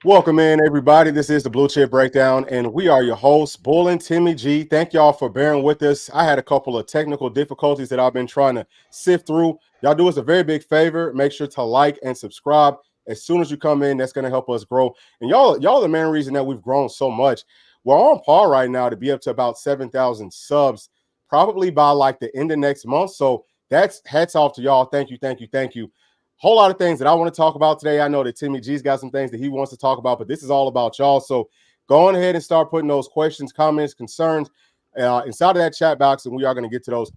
Welcome in, everybody. This is the Bluechip Breakdown, and we are your hosts, Bull and Timmy G. Thank y'all for bearing with us. I had a couple of technical difficulties that I've been trying to sift through. Y'all do us a very big favor. Make sure to like and subscribe as soon as you come in. That's going to help us grow. And y'all are the main reason that we've grown so much. We're on par right now to be up to about 7,000 subs, probably by like the end of next month. So that's hats off to y'all. Thank you, thank you, thank you. Whole lot of things that I want to talk about today. I know that Timmy G's got some things that he wants to talk about, but this is all about y'all. So go on ahead and start putting those questions, comments, concerns inside of that chat box, and we are going to get to those.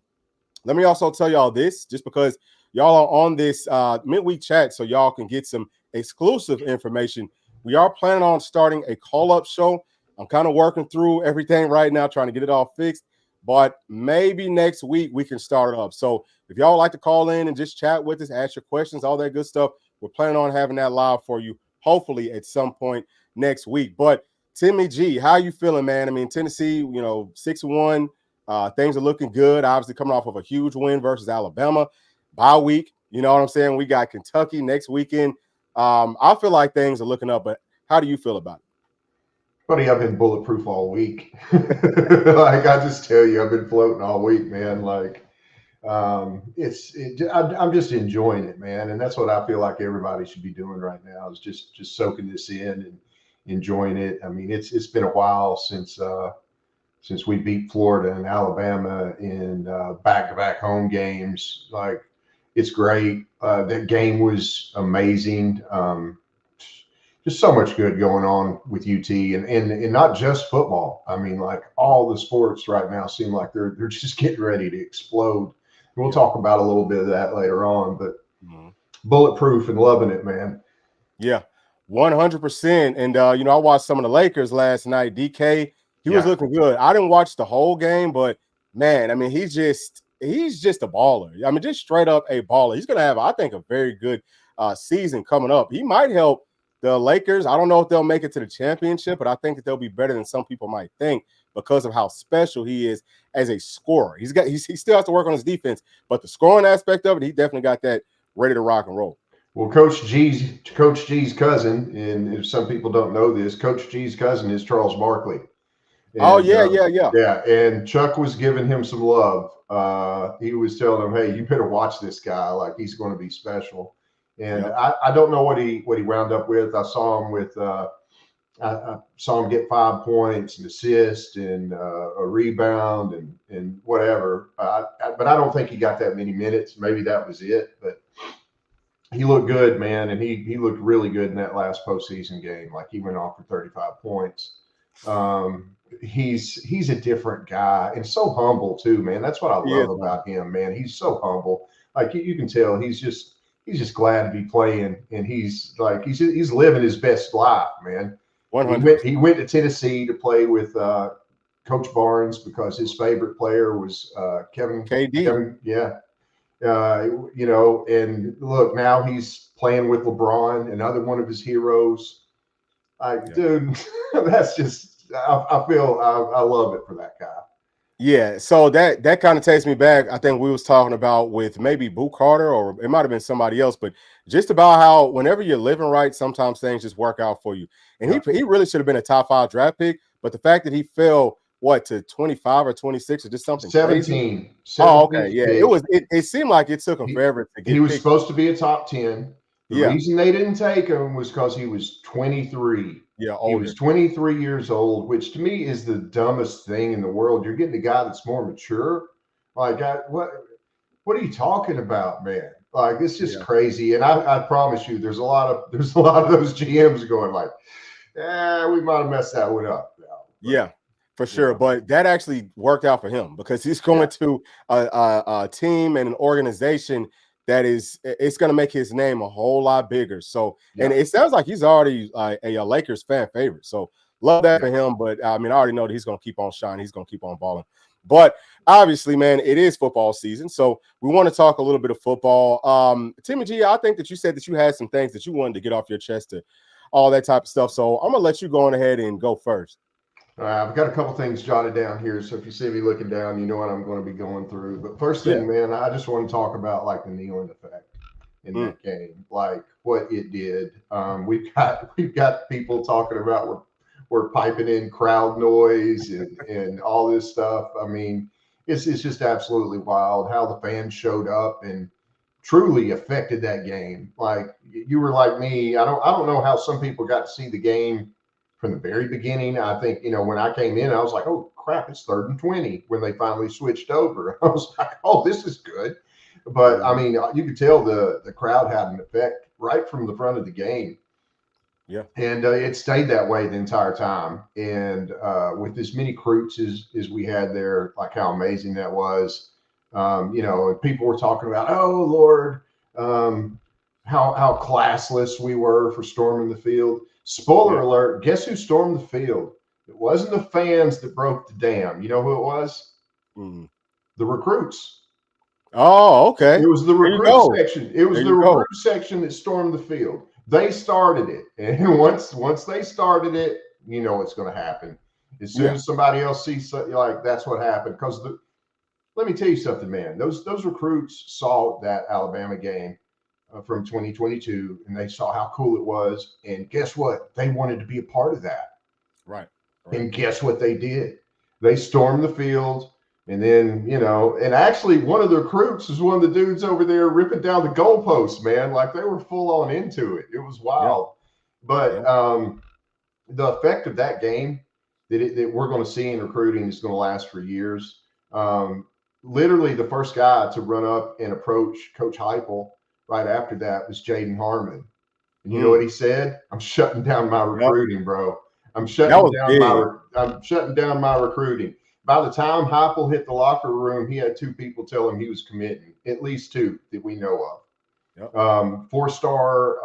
Let me also tell y'all this, just because y'all are on this midweek chat, so y'all can get some exclusive information. We are planning on starting a call-up show. I'm kind of working through everything right now, trying to get it all fixed, but maybe next week we can start it up. So if y'all like to call in and just chat with us, ask your questions, all that good stuff, we're planning on having that live for you, hopefully at some point next week. But Timmy G, how you feeling, man? I mean, Tennessee, 6-1, things are looking good. Obviously, coming off of a huge win versus Alabama. Bye week, you know what I'm saying? We got Kentucky next weekend. I feel like things are looking up, but how do you feel about it? Buddy, I've been bulletproof all week. Like I just tell you, I've been floating all week, man. I'm just enjoying it, man, and that's what I feel like everybody should be doing right now is just soaking this in and enjoying it. I mean, it's been a while since we beat Florida and Alabama in back-to-back home games. Like, it's great. That game was amazing. Just so much good going on with UT and not just football. I mean, like all the sports right now seem like they're just getting ready to explode. And we'll talk about a little bit of that later on, but bulletproof and loving it, man. Yeah, 100%. And I watched some of the Lakers last night. DK, he was looking good. I didn't watch the whole game, but man, I mean, he's just a baller. I mean, just straight up a baller. He's gonna have, I think, a very good season coming up. He might help the Lakers. I don't know if they'll make it to the championship, but I think that they'll be better than some people might think because of how special he is as a scorer. He still has to work on his defense, but the scoring aspect of it, he definitely got that ready to rock and roll. Well, Coach G's cousin, and if some people don't know this, Coach G's cousin is Charles Barkley. Oh, And yeah. And Chuck was giving him some love. He was telling him, "Hey, you better watch this guy. Like he's going to be special." And I don't know what he wound up with. I saw him get 5 points, an assist, and a rebound, and whatever. But I don't think he got that many minutes. Maybe that was it. But he looked good, man, and he looked really good in that last postseason game. Like he went off for 35 points. He's a different guy and so humble too, man. That's what I love about him, man. He's so humble. Like you can tell he's just glad to be playing, and he's living his best life, man. 100%. He went to Tennessee to play with Coach Barnes because his favorite player was KD. Yeah. And look, now he's playing with LeBron, another one of his heroes. Dude, that's just, I love it for that guy. Yeah, so that kind of takes me back. I think we was talking about with maybe Boo Carter, or it might have been somebody else, but just about how whenever you're living right, sometimes things just work out for you. And he really should have been a top 5 draft pick, but the fact that he fell to 25 or 26 or just something 17. crazy. Oh, okay, yeah. It seemed like it took him forever to get. He was supposed to be a top 10. The Yeah. reason they didn't take him was because he was 23. Yeah, older. He was 23 years old, which to me is the dumbest thing in the world. You're getting a guy that's more mature. Like, what are you talking about, man? Like, it's just crazy. And I promise you, there's a lot of those GMs going like, we might have messed that one up. Yeah, for sure. But that actually worked out for him because he's going to a team and an organization that it's going to make his name a whole lot bigger. So, and it sounds like he's already a Lakers fan favorite. So love that for him. But I mean, I already know that he's going to keep on shining. He's going to keep on balling. But obviously, man, it is football season. So we want to talk a little bit of football. Timmy G, I think that you said that you had some things that you wanted to get off your chest, to all that type of stuff. So I'm going to let you go on ahead and go first. I've got a couple things jotted down here, so if you see me looking down, you know what I'm going to be going through. But first thing, man, I just want to talk about like the kneeling effect in that game, like what it did. We've got people talking about we're piping in crowd noise and all this stuff. I mean, it's just absolutely wild how the fans showed up and truly affected that game. Like you were like me. I don't know how some people got to see the game from the very beginning. I think, when I came in, I was like, oh crap, it's 3rd and 20 when they finally switched over. I was like, oh, this is good. But I mean, you could tell the crowd had an effect right from the front of the game. Yeah. And it stayed that way the entire time. And with as many recruits as we had there, like how amazing that was. And people were talking about, oh Lord, how classless we were for storming the field. Spoiler alert, guess who stormed the field? It wasn't the fans that broke the dam. You know who it was? The recruits. Oh, okay. It was the recruit section. It was the recruit go. section that stormed the field. They started it. And once they started it, you know what's going to happen. As soon as somebody else sees something, like that's what happened. Because let me tell you something, man. Those recruits saw that Alabama game from 2022, and they saw how cool it was. And guess what? They wanted to be a part of that. Right. And guess what they did? They stormed the field. And then, and actually one of the recruits was one of the dudes over there ripping down the goalposts, man. Like they were full on into it. It was wild. But the effect of that game that we're going to see in recruiting is going to last for years. Literally the first guy to run up and approach Coach Heupel right after that was Jaden Harmon. And you know what he said? I'm shutting down my recruiting, bro. I'm shutting down my recruiting. By the time Heupel hit the locker room, he had 2 people tell him he was committing, at least 2 that we know of. 4-star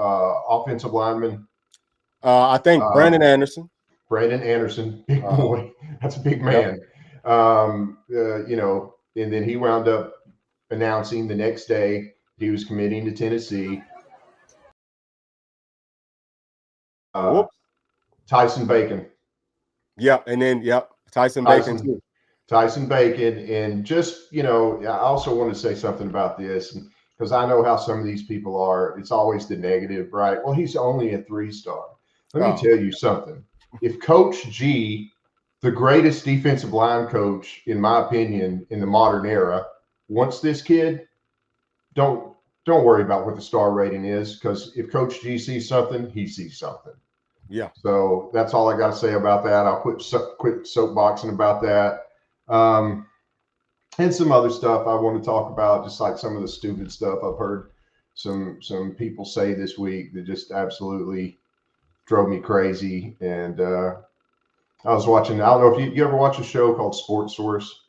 offensive lineman. I think Brandon Anderson. Brandon Anderson, big boy. That's a big man. And then he wound up announcing the next day he was committing to Tennessee. Tyson Bacon. And then Tyson Bacon too. Tyson Bacon. And just, I also want to say something about this because I know how some of these people are. It's always the negative, right? Well, he's only a 3-star. Let me tell you something. If Coach G, the greatest defensive line coach, in my opinion, in the modern era, wants this kid, don't worry about what the star rating is, because if Coach G sees something, he sees something. Yeah. So that's all I got to say about that. I'll quit soapboxing about that. And some other stuff I want to talk about, just like some of the stupid stuff I've heard some people say this week that just absolutely drove me crazy. And I was watching, I don't know if you ever watch a show called Sports Source?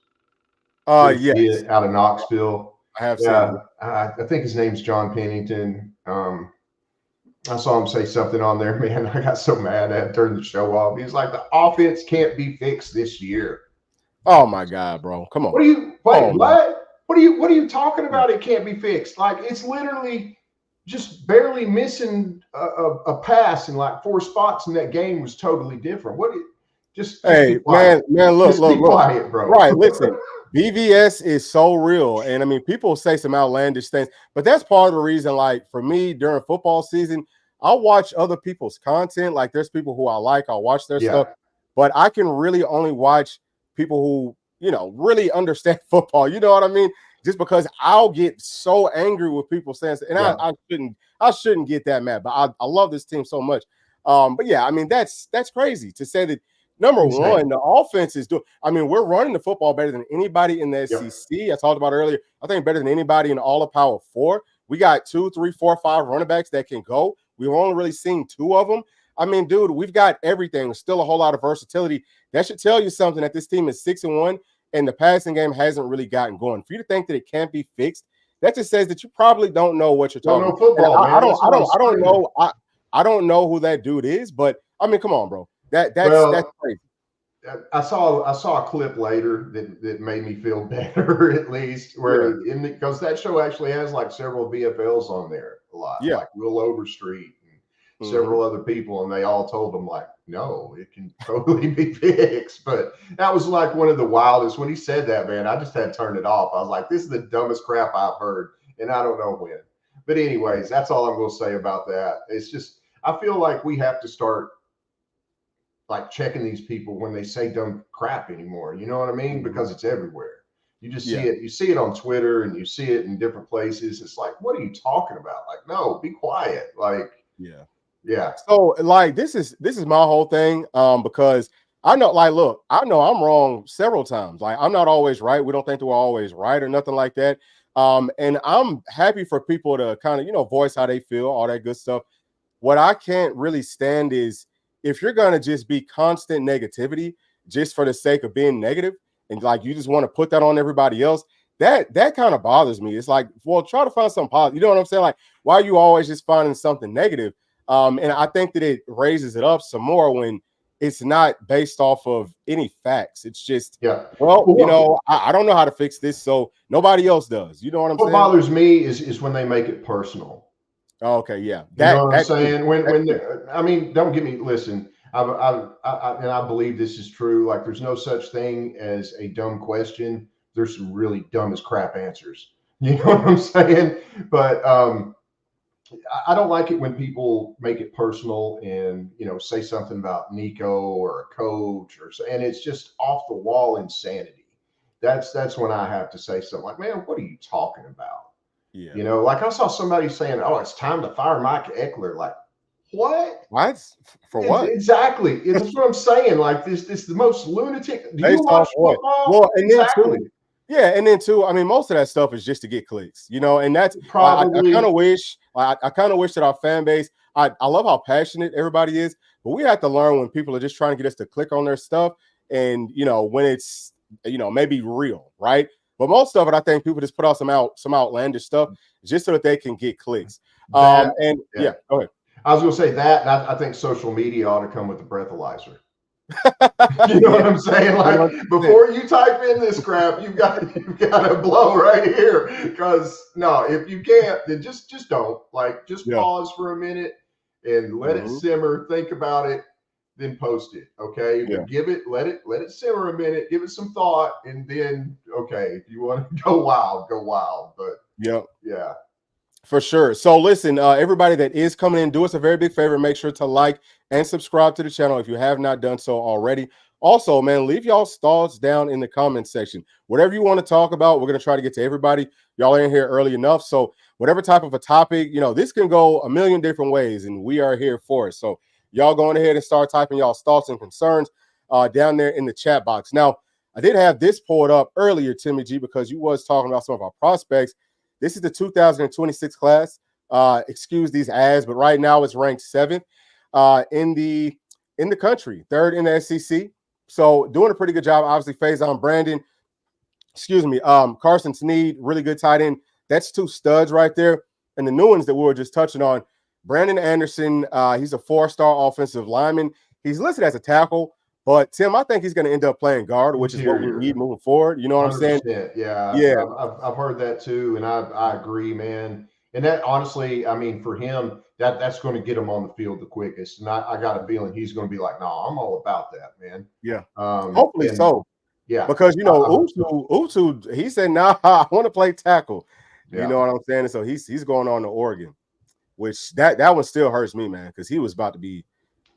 Yes. Out of Knoxville. I have seen it. I think his name's John Pennington. I saw him say something on there, man. I got so mad at turned the show off. He's like, the offense can't be fixed this year. Oh my God, bro. Come on. What are you talking about? It can't be fixed. Like it's literally just barely missing a pass in like 4 spots in that game was totally different. Hey, man, look. Quiet, bro. Right, listen. BVS is so real. And I mean, people say some outlandish things, but that's part of the reason, like for me during football season, I'll watch other people's content. Like there's people who I like, I'll watch their stuff, but I can really only watch people who, really understand football. You know what I mean? Just because I'll get so angry with people saying, and I shouldn't get that mad, but I love this team so much. But yeah, I mean, that's crazy to say that. Number one, the offense is doing. I mean, we're running the football better than anybody in the SEC. I talked about earlier. I think better than anybody in all of Power 4. We got 2, 3, 4, 5 running backs that can go. We've only really seen 2 of them. I mean, dude, we've got everything. There's still a whole lot of versatility. That should tell you something that this team is 6-1, and the passing game hasn't really gotten going. For you to think that it can't be fixed, that just says that you probably don't know what you're talking about. Football, man. I don't know who that dude is, but I mean, come on, bro. That's crazy. I saw a clip later that made me feel better, at least, because that show actually has like several VFLs on there a lot, like Will Overstreet and several other people, and they all told them like, no, it can totally be fixed. But that was like one of the wildest. When he said that, man, I just had to turn it off. I was like, this is the dumbest crap I've heard, and I don't know when. But anyways, that's all I'm going to say about that. It's just, I feel like we have to start like checking these people when they say dumb crap anymore. You know what I mean? Because it's everywhere. You just see it. You see it on Twitter and you see it in different places. It's like, what are you talking about? Like, no, be quiet. Like, yeah. So like this is my whole thing. Because I know, like, look, I know I'm wrong several times. Like, I'm not always right. We don't think that we're always right or nothing like that. And I'm happy for people to kind of, you know, voice how they feel, all that good stuff. What I can't really stand is if you're gonna just be constant negativity just for the sake of being negative, and like you just want to put that on everybody else. That kind of bothers me. It's like, well, try to find something positive. You know what I'm saying? Like, why are you always just finding something negative? And I think that it raises it up some more when it's not based off of any facts. It's just, well, you know, I don't know how to fix this, so nobody else does. You know what I'm saying? What bothers me is when they make it personal. Oh, okay, yeah. You know what I'm saying? I mean, don't get me, listen, and I believe this is true. Like, there's no such thing as a dumb question. There's some really dumb as crap answers. You know what I'm saying? But I don't like it when people make it personal and, you know, say something about Nico or a coach and it's just off the wall insanity. That's when I have to say something like, man, what are you talking about? Yeah. You know, like I saw somebody saying, oh, it's time to fire Mike Eckler. Like, what? What? For what? Exactly. That's what I'm saying. Like, this is the most lunatic. Do you Based watch off football? Well, and exactly. And then too, I mean, most of that stuff is just to get clicks, you know, and that's probably. I kind of wish that our fan base, I love how passionate everybody is, but we have to learn when people are just trying to get us to click on their stuff, and you know, when it's, you know, maybe real, right? But most of it, I think people just put out some outlandish stuff just so that they can get clicks. Go ahead. I was going to say that, and I think social media ought to come with a breathalyzer. You know what I'm saying? Like, before you type in this crap, you've got to blow right here. Because no, if you can't, then just don't. Like, just pause for a minute and let it simmer. Think about it, then post it. Okay, but let it simmer a minute. Give it some thought, and then if you want to go wild, go wild. But yeah. For sure. So listen, everybody that is coming in, do us a very big favor. Make sure to like and subscribe to the channel if you have not done so already. Also, man, leave y'all's thoughts down in the comment section. Whatever you want to talk about, we're going to try to get to everybody. Y'all are in here early enough. So whatever type of a topic, you know, this can go a million different ways, and we are here for it. So y'all go ahead and start typing y'all's thoughts and concerns down there in the chat box. Now, I did have this pulled up earlier, Timmy G, because you was talking about some of our prospects. This is the 2026 class. Excuse these ads, but right now it's ranked 7th in the country, 3rd in the SEC. So doing a pretty good job. Obviously, Faison Brandon, Carson Sneed, really good tight end. That's 2 studs right there. And the new ones that we were just touching on, Brandon Anderson, he's a 4-star offensive lineman. He's listed as a tackle, but Tim, I think he's going to end up playing guard, which is what we need moving forward. You know what I'm saying? Yeah. I've heard that too, and I agree, man. And that, honestly, I mean, for him, that's going to get him on the field the quickest. And I got a feeling he's going to be like, no, I'm all about that, man. Yeah. Hopefully so. Yeah. Because, you know, Utu, he said, nah, I want to play tackle. You know what I'm saying? So he's going on to Oregon, which that one still hurts me, man, because he was about to be.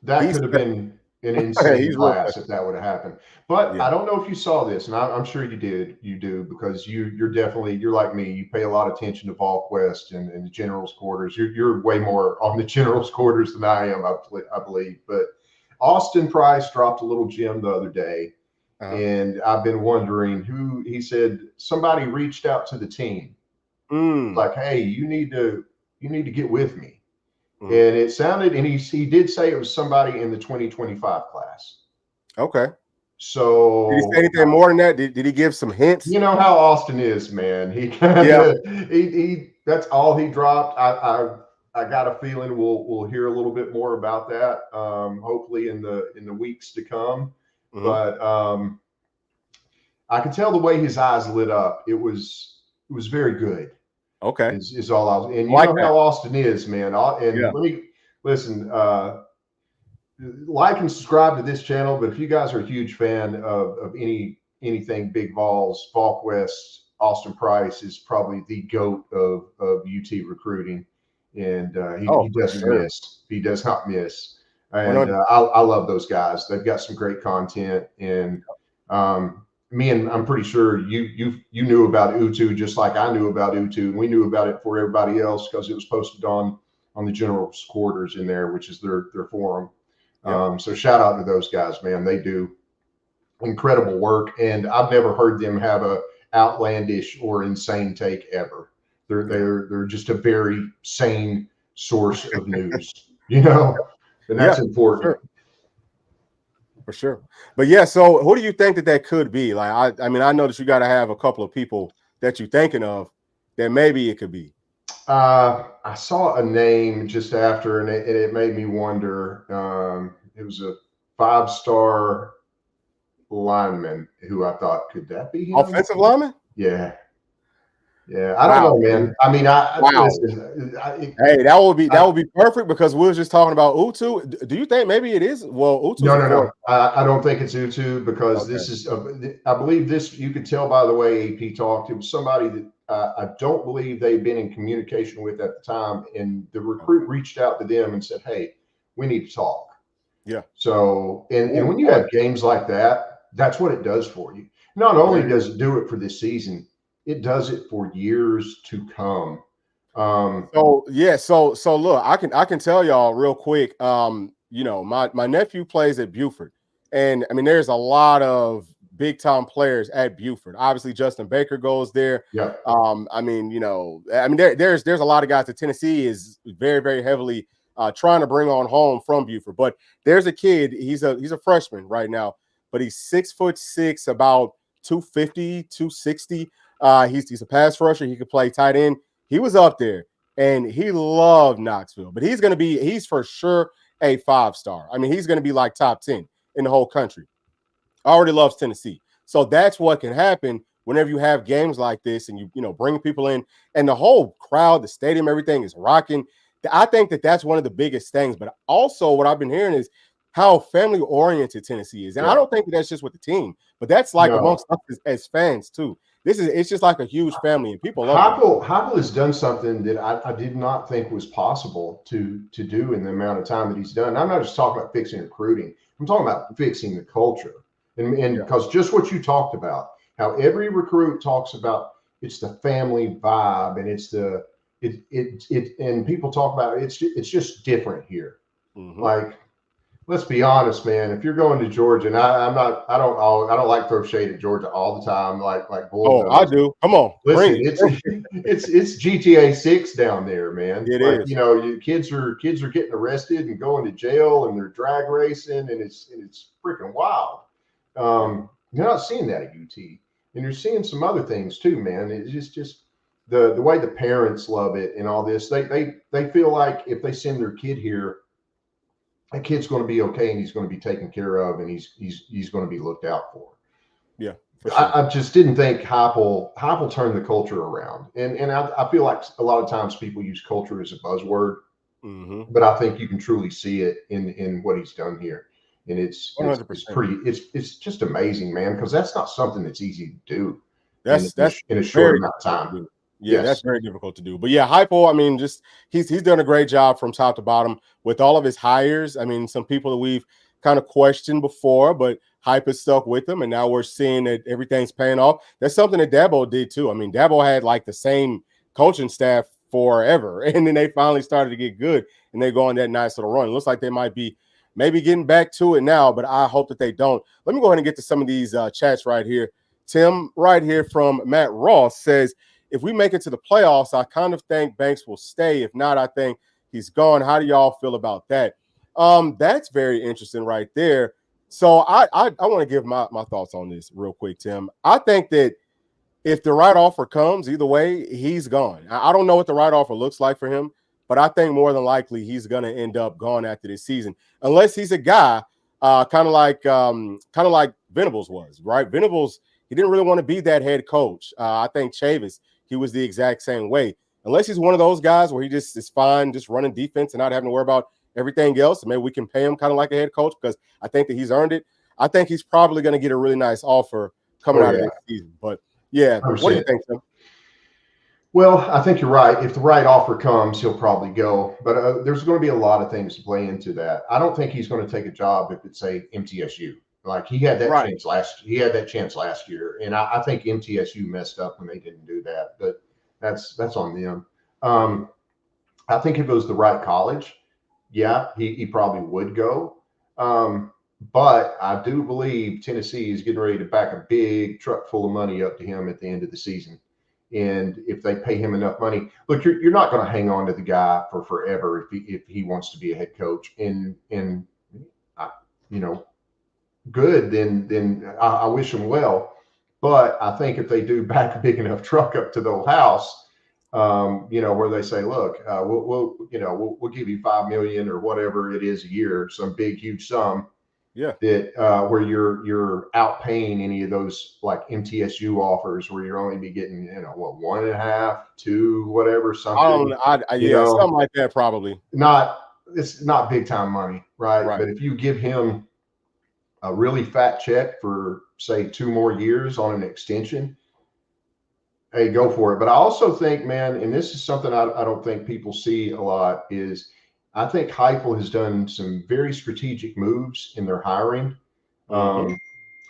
That could have been an insane class if that would have happened. But I don't know if you saw this, and I'm sure you did. You do, because you're like me. You pay a lot of attention to VolQuest and the general's quarters. You're way more on the general's quarters than I am, I believe. But Austin Price dropped a little gem the other day, and I've been wondering who. He said somebody reached out to the team, like, hey, you need to get with me. And it sounded, and he did say it was somebody in the 2025 class. Okay. So did he say anything more than that? Did he give some hints? You know how Austin is, man. He kind of he that's all he dropped. I got a feeling we'll hear a little bit more about that, hopefully in the weeks to come. But I could tell the way his eyes lit up. It was very good. Okay. Is all I was, and you know how Austin is, man. And let me listen, like and subscribe to this channel. But if you guys are a huge fan of anything Big Vols, VolQuest, Austin Price is probably the GOAT of UT recruiting, and he Oh, for doesn't sure. miss. He does not miss. And 100. I love those guys. They've got some great content, and I'm pretty sure you knew about Utu just like I knew about Utu, and we knew about it for everybody else because it was posted on the general's quarters in there, which is their forum. Yep. So shout out to those guys, man. They do incredible work, and I've never heard them have a outlandish or insane take ever. They're just a very sane source of news, and Yeah, that's for important. sure. For sure. But yeah, so who do you think that could be? Like, I mean, I know that you got to have a couple of people that you're thinking of that maybe it could be. I saw a name just after, and it made me wonder. It was a 5-star lineman who I thought, could that be him? Offensive lineman? Yeah. Yeah, I don't Wow. know, man. I mean, Wow. listen. Hey, that would be perfect because we were just talking about Utu. Do you think maybe it is? Well, Utu's a No. fourth. I don't think it's Utu because Okay. this is. I believe this. You could tell by the way AP talked. It was somebody that I don't believe they'd been in communication with at the time, and the recruit reached out to them and said, "Hey, we need to talk." Yeah. So, and Ooh, when you have games like that, that's what it does for you. Not only very does it do it for this season, it does it for years to come. So yeah, so look, I can tell y'all real quick. My nephew plays at Buford, and I mean, there's a lot of big time players at Buford. Obviously, Justin Baker goes there. Yeah. I mean, there's a lot of guys that Tennessee is very, very heavily trying to bring on home from Buford. But there's a kid, he's a freshman right now, but he's 6'6", about 250, 260. He's a pass rusher. He could play tight end. He was up there and he loved Knoxville, but he's for sure a 5-star. I mean, he's going to be like top 10 in the whole country. Already loves Tennessee. So that's what can happen whenever you have games like this and you bring people in and the whole crowd, the stadium, everything is rocking. I think that's one of the biggest things. But also what I've been hearing is how family oriented Tennessee is. And I don't think that's just with the team, but that's like amongst us as fans too. It's just like a huge family and people love it. Heupel has done something that I did not think was possible to do in the amount of time that he's done. I'm not just talking about fixing recruiting. I'm talking about fixing the culture. And because just what you talked about, how every recruit talks about it's the family vibe and it's and people talk about it's just different here. Mm-hmm. Like, let's be honest, man. If you're going to Georgia, and I don't like throw shade at Georgia all the time, like Bull does. I do. Come on, listen, it's GTA 6 down there, man. It is. Kids are getting arrested and going to jail, and they're drag racing, and it's freaking wild. You're not seeing that at UT, and you're seeing some other things too, man. It's just the way the parents love it and all this. They feel like if they send their kid here, that kid's going to be okay and he's going to be taken care of and he's going to be looked out for. Yeah, for sure. I just didn't think Heupel turned the culture around, and I feel like a lot of times people use culture as a buzzword, but I think you can truly see it in what he's done here. And it's just amazing, man, because that's not something that's easy to do in a short amount of time. Yeah, that's very difficult to do. But yeah, Heupel, I mean, just he's done a great job from top to bottom with all of his hires. I mean, some people that we've kind of questioned before, but Hype has stuck with them, and now we're seeing that everything's paying off. That's something that Dabo did too. I mean, Dabo had like the same coaching staff forever, and then they finally started to get good, and they go on that nice little run. It looks like they might be maybe getting back to it now, but I hope that they don't. Let me go ahead and get to some of these chats right here. Tim, right here from Matt Ross says, if we make it to the playoffs, I kind of think Banks will stay. If not, I think he's gone. How do y'all feel about that? That's very interesting right there. So I want to give my thoughts on this real quick, Tim. I think that if the right offer comes, either way, he's gone. I don't know what the right offer looks like for him, but I think more than likely he's going to end up gone after this season, unless he's a guy kind of like Venables was, right? Venables, he didn't really want to be that head coach. I think Chavis, he was the exact same way. Unless he's one of those guys where he just is fine just running defense and not having to worry about everything else, maybe we can pay him kind of like a head coach because I think that he's earned it. I think he's probably going to get a really nice offer coming out of this season. But Yeah. What do you 100%. think, Tim? Well, I think you're right. If the right offer comes, he'll probably go. But there's going to be a lot of things to play into that. I don't think he's going to take a job if it's say MTSU. Like he had that Right. chance last year, and I think MTSU messed up when they didn't do that. But that's on them. I think if it was the right college, yeah, he probably would go. But I do believe Tennessee is getting ready to back a big truck full of money up to him at the end of the season. And if they pay him enough money, look, you're not going to hang on to the guy for forever if he wants to be a head coach. And you know, good, then I wish him well. But I think if they do back a big enough truck up to the old house, where they say, look, we'll give you $5 million or whatever it is a year, some big huge sum. Yeah. That where you're outpaying any of those like MTSU offers where you're only be getting 1.5, 2, whatever, something. Something like that probably. It's not big time money, right? But if you give him a really fat check for say 2 more years on an extension, hey, go for it. But I also think, man, and this is something I don't think people see a lot, is I think Heupel has done some very strategic moves in their hiring.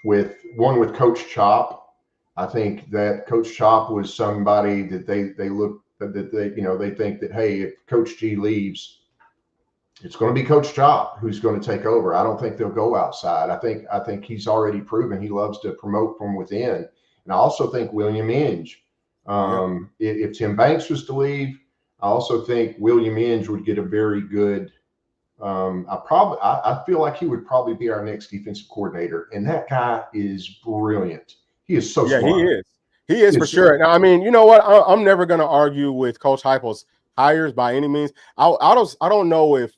With Coach Chop, I think that Coach Chop was somebody that they think that, hey, if Coach G leaves, it's going to be Coach Chop who's going to take over. I don't think they'll go outside. I think he's already proven he loves to promote from within. And I also think William Inge. If Tim Banks was to leave, I also think William Inge would get a very good. I feel like he would probably be our next defensive coordinator, and that guy is brilliant. He is so smart. He is for sure. Now, I mean, you know what? I'm never going to argue with Coach Heupel's hires by any means. I don't know if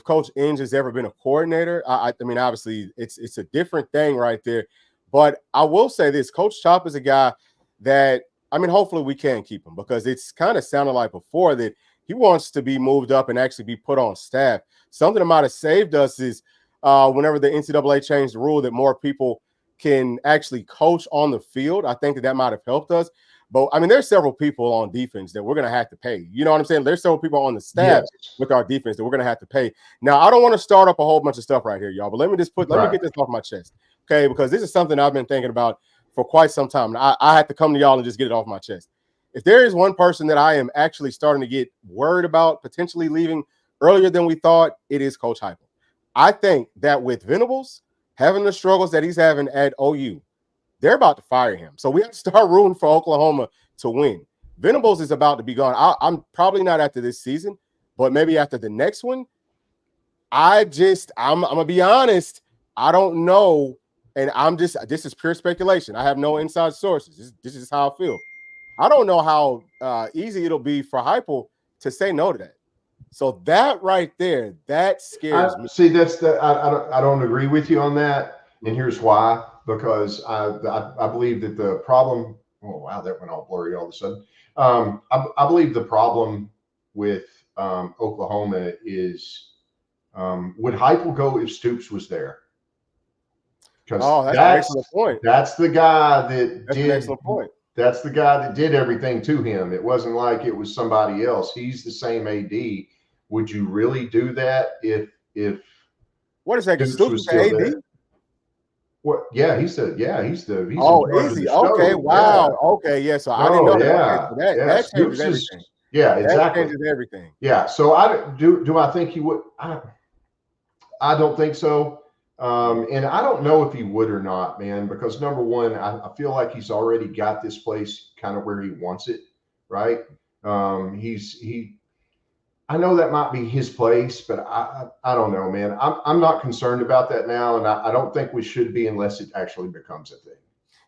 Coach Inge has ever been a coordinator. I mean, obviously, it's a different thing right there. But I will say this: Coach Chop is a guy that, I mean, hopefully we can keep him, because it's kind of sounded like before that he wants to be moved up and actually be put on staff. Something that might have saved us is whenever the NCAA changed the rule that more people can actually coach on the field. I think that might have helped us. But, I mean, there's several people on defense that we're going to have to pay. You know what I'm saying? There's several people on the staff with our defense that we're going to have to pay. Now, I don't want to start up a whole bunch of stuff right here, y'all, but let me get this off my chest, okay? Because this is something I've been thinking about for quite some time. I had to come to y'all and just get it off my chest. If there is one person that I am actually starting to get worried about potentially leaving earlier than we thought, it is Coach Heupel. I think that with Venables having the struggles that he's having at OU, they're about to fire him. So we have to start rooting for Oklahoma to win. Venables is about to be gone. I'm probably not after this season, but maybe after the next one. I'm going to be honest. I don't know. And this is pure speculation. I have no inside sources. This is how I feel. I don't know how easy it'll be for Heupel to say no to that. So that right there, that scares me. See, I don't agree with you on that. And here's why. Because I believe that the problem, oh, wow, that went all blurry all of a sudden. I believe the problem with Oklahoma is would Heupel go if Stoops was there? Because that's an excellent point. That's the guy that did. An excellent point. That's the guy that did everything to him. It wasn't like it was somebody else. He's the same AD. Would you really do that if what is that? Stoops was still AD? There? What? Yeah, he's the. Oh, is he? Okay, wow. Yeah. Okay, yeah. So I didn't know that. Okay, so that changes everything. Yeah, exactly. That changes everything. Yeah. So I think he would? I don't think so. And I don't know if he would or not, man, because number one, I feel like he's already got this place kind of where he wants it, right? I know that might be his place, but I don't know, man. I'm not concerned about that now, and I don't think we should be unless it actually becomes a thing.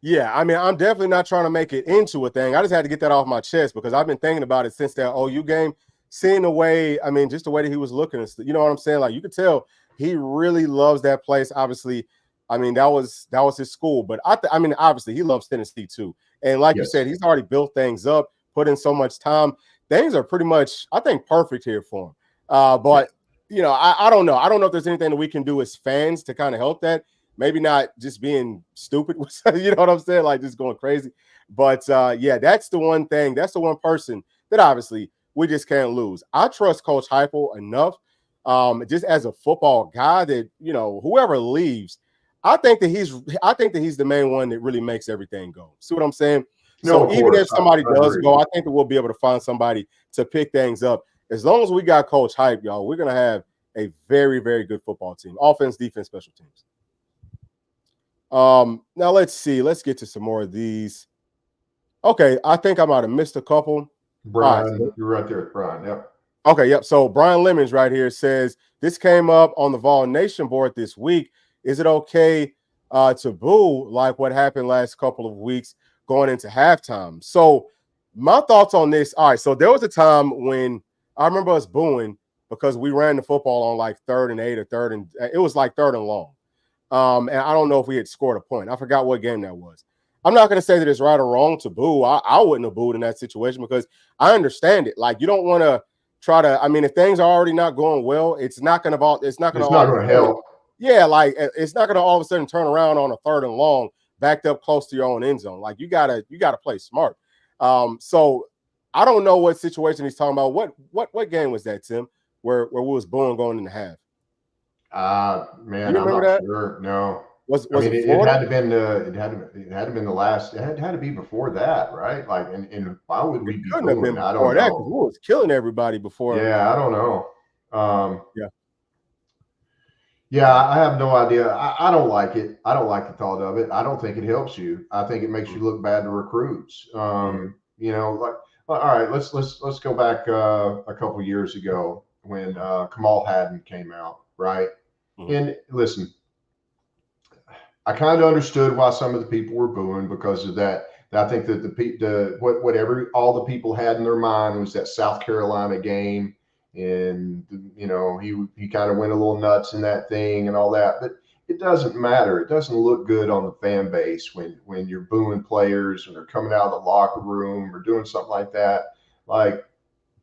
Yeah, I mean, I'm definitely not trying to make it into a thing. I just had to get that off my chest because I've been thinking about it since that OU game, seeing the way, I mean, just the way that he was looking, you know what I'm saying? Like, you could tell he really loves that place. Obviously, I mean, that was his school, but I mean, obviously, he loves Tennessee too. And like you said, he's already built things up, put in so much time. Things are pretty much, I think, perfect here for him. But, you know, I don't know. I don't know if there's anything that we can do as fans to kind of help that. Maybe not just being stupid, you know what I'm saying? Like just going crazy. But yeah, that's the one thing. That's the one person that obviously we just can't lose. I trust Coach Heupel enough, just as a football guy that whoever leaves, I think that he's the main one that really makes everything go. See what I'm saying? No, So of even course, if somebody I does agree. go, I think that we'll be able to find somebody to pick things up. As long as we got Coach Hype, y'all, we're gonna have a very, very good football team. Offense, defense, special teams. Now let's see. Let's get to some more of these. Okay, I think I might have missed a couple. All right. Brian, you're right there with Brian. Yep. Okay, yep. So Brian Lemons right here says this came up on the Vol Nation board this week. Is it okay to boo like what happened last couple of weeks going into halftime? So my thoughts on this. All right, so there was a time when I remember us booing because we ran the football on like 3rd and 8 or it was like 3rd and long. And I don't know if we had scored a point. I forgot what game that was. I'm not going to say that it's right or wrong to boo. I wouldn't have booed in that situation because I understand it. Like you don't want to try to. I mean, if things are already not going well, it's not going to all of a sudden. Help. Yeah, like it's not going to all of a sudden turn around on a 3rd and long, backed up close to your own end zone. Like you gotta play smart. So I don't know what situation he's talking about. What game was that, Tim? Where we was booing going in the half? Man, I'm not sure. No. Was I mean, it Florida? It had to been been the last. It had to be before that, right? Like, and why would we be booing? I don't know. We was killing everybody before. Yeah, I don't know. Yeah. Yeah, I have no idea. I don't like it. I don't like the thought of it. I don't think it helps you. I think it makes you look bad to recruits. Like, all right, let's go back a couple years ago when Kamal Hadden came out, right? And listen, I kind of understood why some of the people were booing because of that. I think that whatever all the people had in their mind was that South Carolina game, and he kind of went a little nuts in that thing and all that. But it doesn't matter. It doesn't look good on the fan base when you're booing players and they're coming out of the locker room or doing something like that. Like,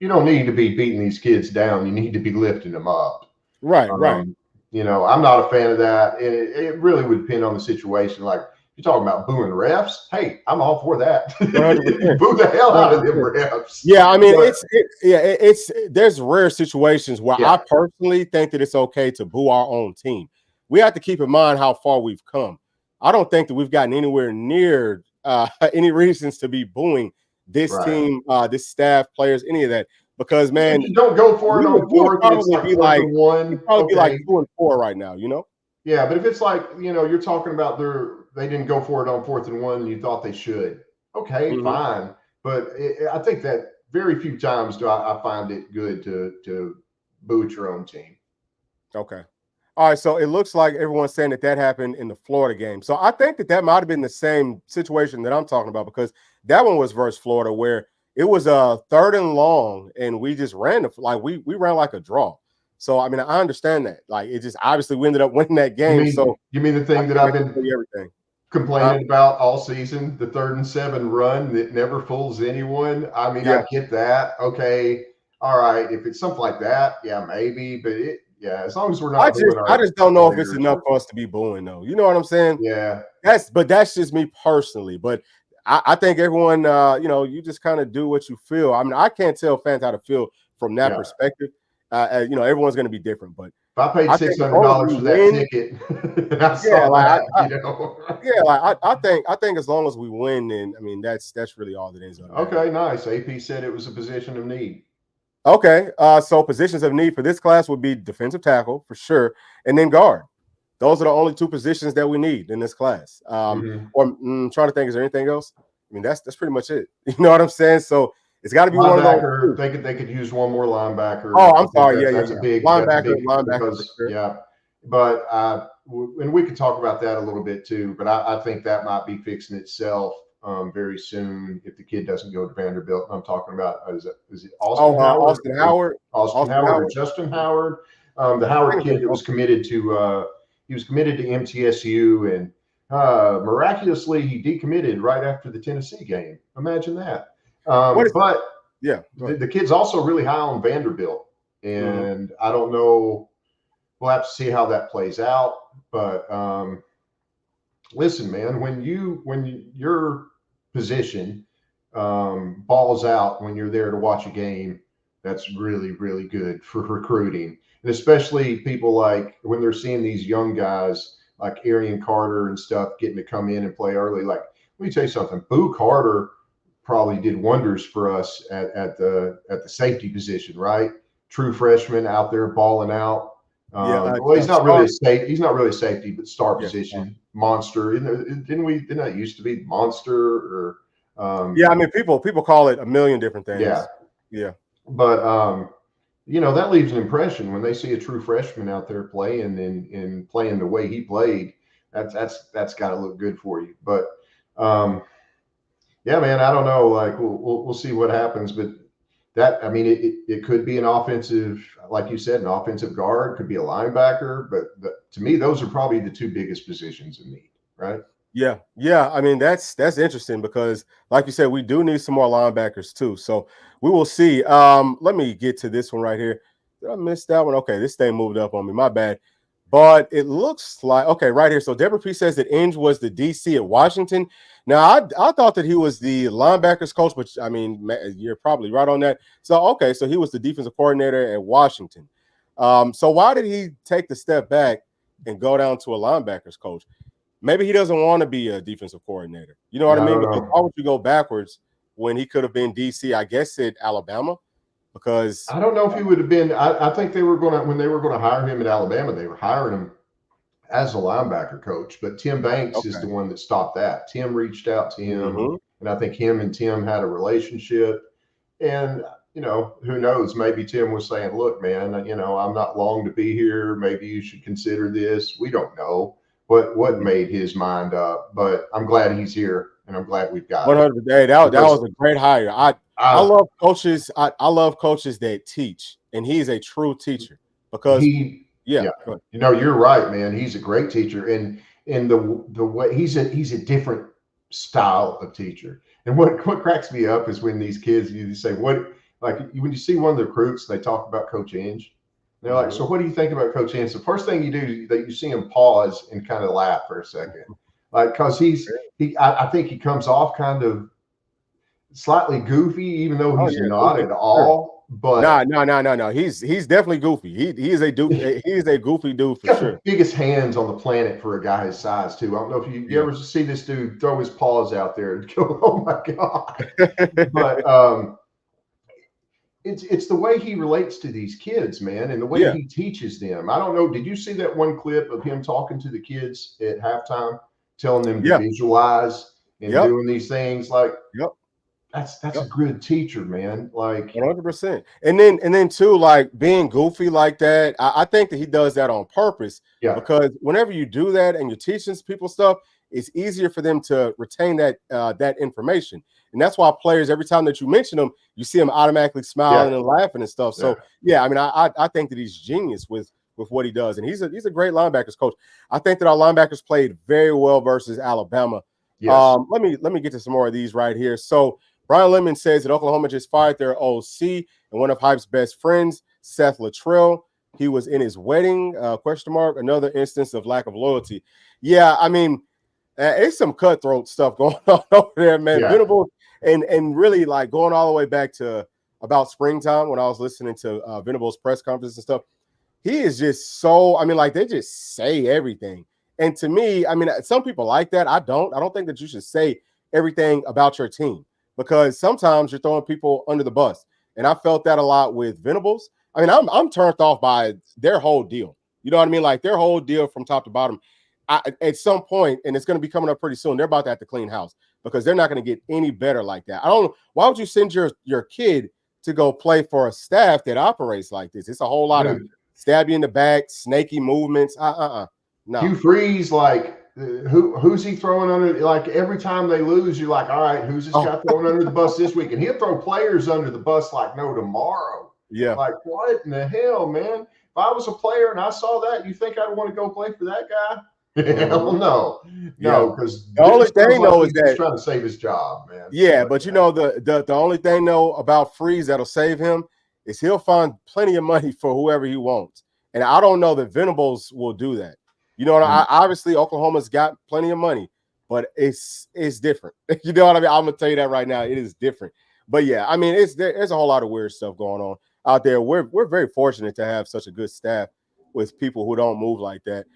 you don't need to be beating these kids down. You need to be lifting them up. Right. I'm not a fan of that. And it really would depend on the situation. Like, you're talking about booing refs. Hey, I'm all for that. Boo the hell out of them refs. Yeah, I mean, there's rare situations where I personally think that it's okay to boo our own team. We have to keep in mind how far we've come. I don't think that we've gotten anywhere near any reasons to be booing this team, this staff, players, any of that. Because man, you don't go for it on 4th. Probably be like 2 and 4 right now. Yeah, but if it's like you're talking about they didn't go for it on 4th and 1, and you thought they should. Okay, fine. But I think that very few times do I find it good to boo at your own team. Okay. All right. So it looks like everyone's saying that happened in the Florida game. So I think that might have been the same situation that I'm talking about because that one was versus Florida where it was a 3rd and long and we just ran we ran like a draw. So, I mean, I understand that. Like, it just obviously we ended up winning that game. You mean the thing that I've been complaining about all season, the 3rd and 7 run that never fools anyone? I mean, I get that. Okay. All right. If it's something like that, yeah, maybe. But as long as we're not I just don't know if it's enough for us to be booing, though. You know what I'm saying? Yeah. That's just me personally. But I think everyone, you just kind of do what you feel. I mean, I can't tell fans how to feel from that perspective. Everyone's going to be different, but if I paid $600 for that ticket, I think as long as we win, then I mean that's really all that is. Okay, nice. AP said it was a position of need. Okay, so positions of need for this class would be defensive tackle for sure, and then guard. Those are the only 2 positions that we need in this class. Or I'm trying to think, is there anything else? I mean, that's pretty much it. You know what I'm saying? So it's got to be one of those. They could use one more linebacker. Oh, I'm sorry. That's a big linebacker. Because, but and we could talk about that a little bit too. But I think that might be fixing itself very soon if the kid doesn't go to Vanderbilt. I'm talking about is it Austin Howard? Austin Howard. Austin Howard or Justin Howard. The Howard kid that was committed to MTSU and miraculously he decommitted right after the Tennessee game. Imagine that. But the kid's also really high on Vanderbilt, and I don't know. We'll have to see how that plays out. But listen, man, when your position balls out when you're there to watch a game, that's really, really good for recruiting. And especially people like when they're seeing these young guys like Arian Carter and stuff getting to come in and play early. Like, let me tell you something. Boo Carter probably did wonders for us at the safety position, right? True freshman out there balling out. Yeah, Well, he's not really Star. a safe. He's not really a safety, but star Yeah, Star. position monster. Didn't that used to be monster or Yeah, I mean, people call it a million different yeah. things. Yeah, But that leaves an impression when they see a true freshman out there playing and playing the way he played. That's got to look good for you. But um, yeah, man, I don't know. Like we'll see what happens, but that I mean, it could be an offensive, like you said, an offensive guard, could be a linebacker, but to me, those are probably the two biggest positions in need, right? yeah. I mean, that's interesting because, like you said, we do need some more linebackers too. So we will see. Let me get to this one right here. Did I miss that one? Okay, this thing moved up on me. My bad. But it looks like okay, right here. So Deborah P says that Inge was the DC at Washington. Now I thought that he was the linebackers coach, but I mean you're probably right on that. So okay, so he was the defensive coordinator at Washington. So why did he take the step back and go down to a linebackers coach? Maybe he doesn't want to be a defensive coordinator. You know what I I mean? don't Because know. why would you go backwards when he could have been DC? I guess at Alabama because I don't know if he would have been. I think they were going to when they were going to hire him at Alabama, they were hiring him as a linebacker coach. But Tim Banks is okay. the one that stopped that. Tim reached out to him, Mm-hmm. and I think him and Tim had a relationship. And who knows? Maybe Tim was saying, "Look, man, I'm not long to be here. Maybe you should consider this." We don't know what made his mind up, but I'm glad he's here, and I'm glad we've got him 100. Day that because was a great hire. I I love coaches. I love coaches that teach, and he's a true teacher because he yeah. yeah, Go ahead. you're right, man. He's a great teacher, and the way he's a different style of teacher. And what cracks me up is when these kids you say what like when you see one of the recruits, they talk about Coach Inge. They're like, Mm-hmm. so what do you think about Coach Inge? The first thing you do is that you see him pause and kind of laugh for a second, like because I think he comes off kind of slightly goofy, even though Oh he's yeah, not goofy at for sure. all. But No. He's definitely goofy. He is a he is a goofy dude for got the sure. biggest hands on the planet for a guy his size too. I don't know if you Yeah. ever see this dude throw his paws out there and go, "Oh my god!" But it's the way he relates to these kids, man, and the way Yeah. he teaches them. I don't know. Did you see that one clip of him talking to the kids at halftime, telling them to Yeah. visualize and Yep. doing these things? Like Yep. that's a Yep. good teacher, man. Like 100%. And then too, like being goofy like that, I think that he does that on purpose yeah, because whenever you do that and you're teaching people stuff, it's easier for them to retain that information. And that's why players, every time that you mention them, you see them automatically yeah, smiling and laughing and stuff. yeah. So yeah, I mean, I think that he's genius with what he does, and he's a great linebackers coach. I think that our linebackers played very well versus Alabama. Yes. Let me get to some more of these right here. So Brian Lemon says that Oklahoma just fired their OC and one of Hype's best friends, Seth Luttrell. He was in his wedding, question mark, another instance of lack of loyalty. Yeah, I mean, it's some cutthroat stuff going on over there, man. Yeah. Venable and really like going all the way back to about springtime when I was listening to Venable's press conference and stuff. He is just so, I mean, like they just say everything. And to me, I mean, some people like that. I don't think that you should say everything about your team because sometimes you're throwing people under the bus. And I felt that a lot with Venables. I mean, I'm turned off by their whole deal. You know what I mean? Like their whole deal from top to bottom. At some point, and it's going to be coming up pretty soon, they're about to have to clean house because they're not going to get any better like that. I don't know. Why would you send your kid to go play for a staff that operates like this? It's a whole lot of Dude, stab you in the back, snaky movements. Hugh No. Freeze, like who's he throwing under? Like every time they lose, you're like, all right, who's this Oh, guy throwing under the bus this week? And he'll throw players under the bus like no tomorrow. yeah. Like what in the hell, man? If I was a player and I saw that, you think I'd want to go play for that guy? Hell Mhm. no, Yeah. no, because The it only sounds thing like though is he's just that trying to save his job, man. yeah, But but you know the only thing though about Freeze that'll save him is he'll find plenty of money for whoever he wants, and I don't know that Venables will do that. You know, Mm. obviously Oklahoma's got plenty of money, but it's different. You know what I mean? I'm gonna tell you that right now. It is different. But yeah, I mean, there's a whole lot of weird stuff going on out there. We're very fortunate to have such a good staff with people who don't move like that.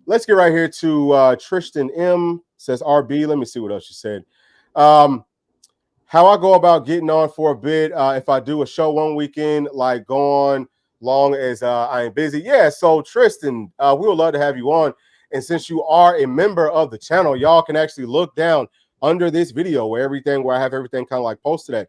Let's get right here to Tristan M. Says RB. Let me see what else you said. Um, how I go about getting on for a bit. If I do a show one weekend, like go on long as I am busy. Yeah, so Tristan, we would love to have you on. And since you are a member of the channel, y'all can actually look down under this video where I have everything kind of like posted at.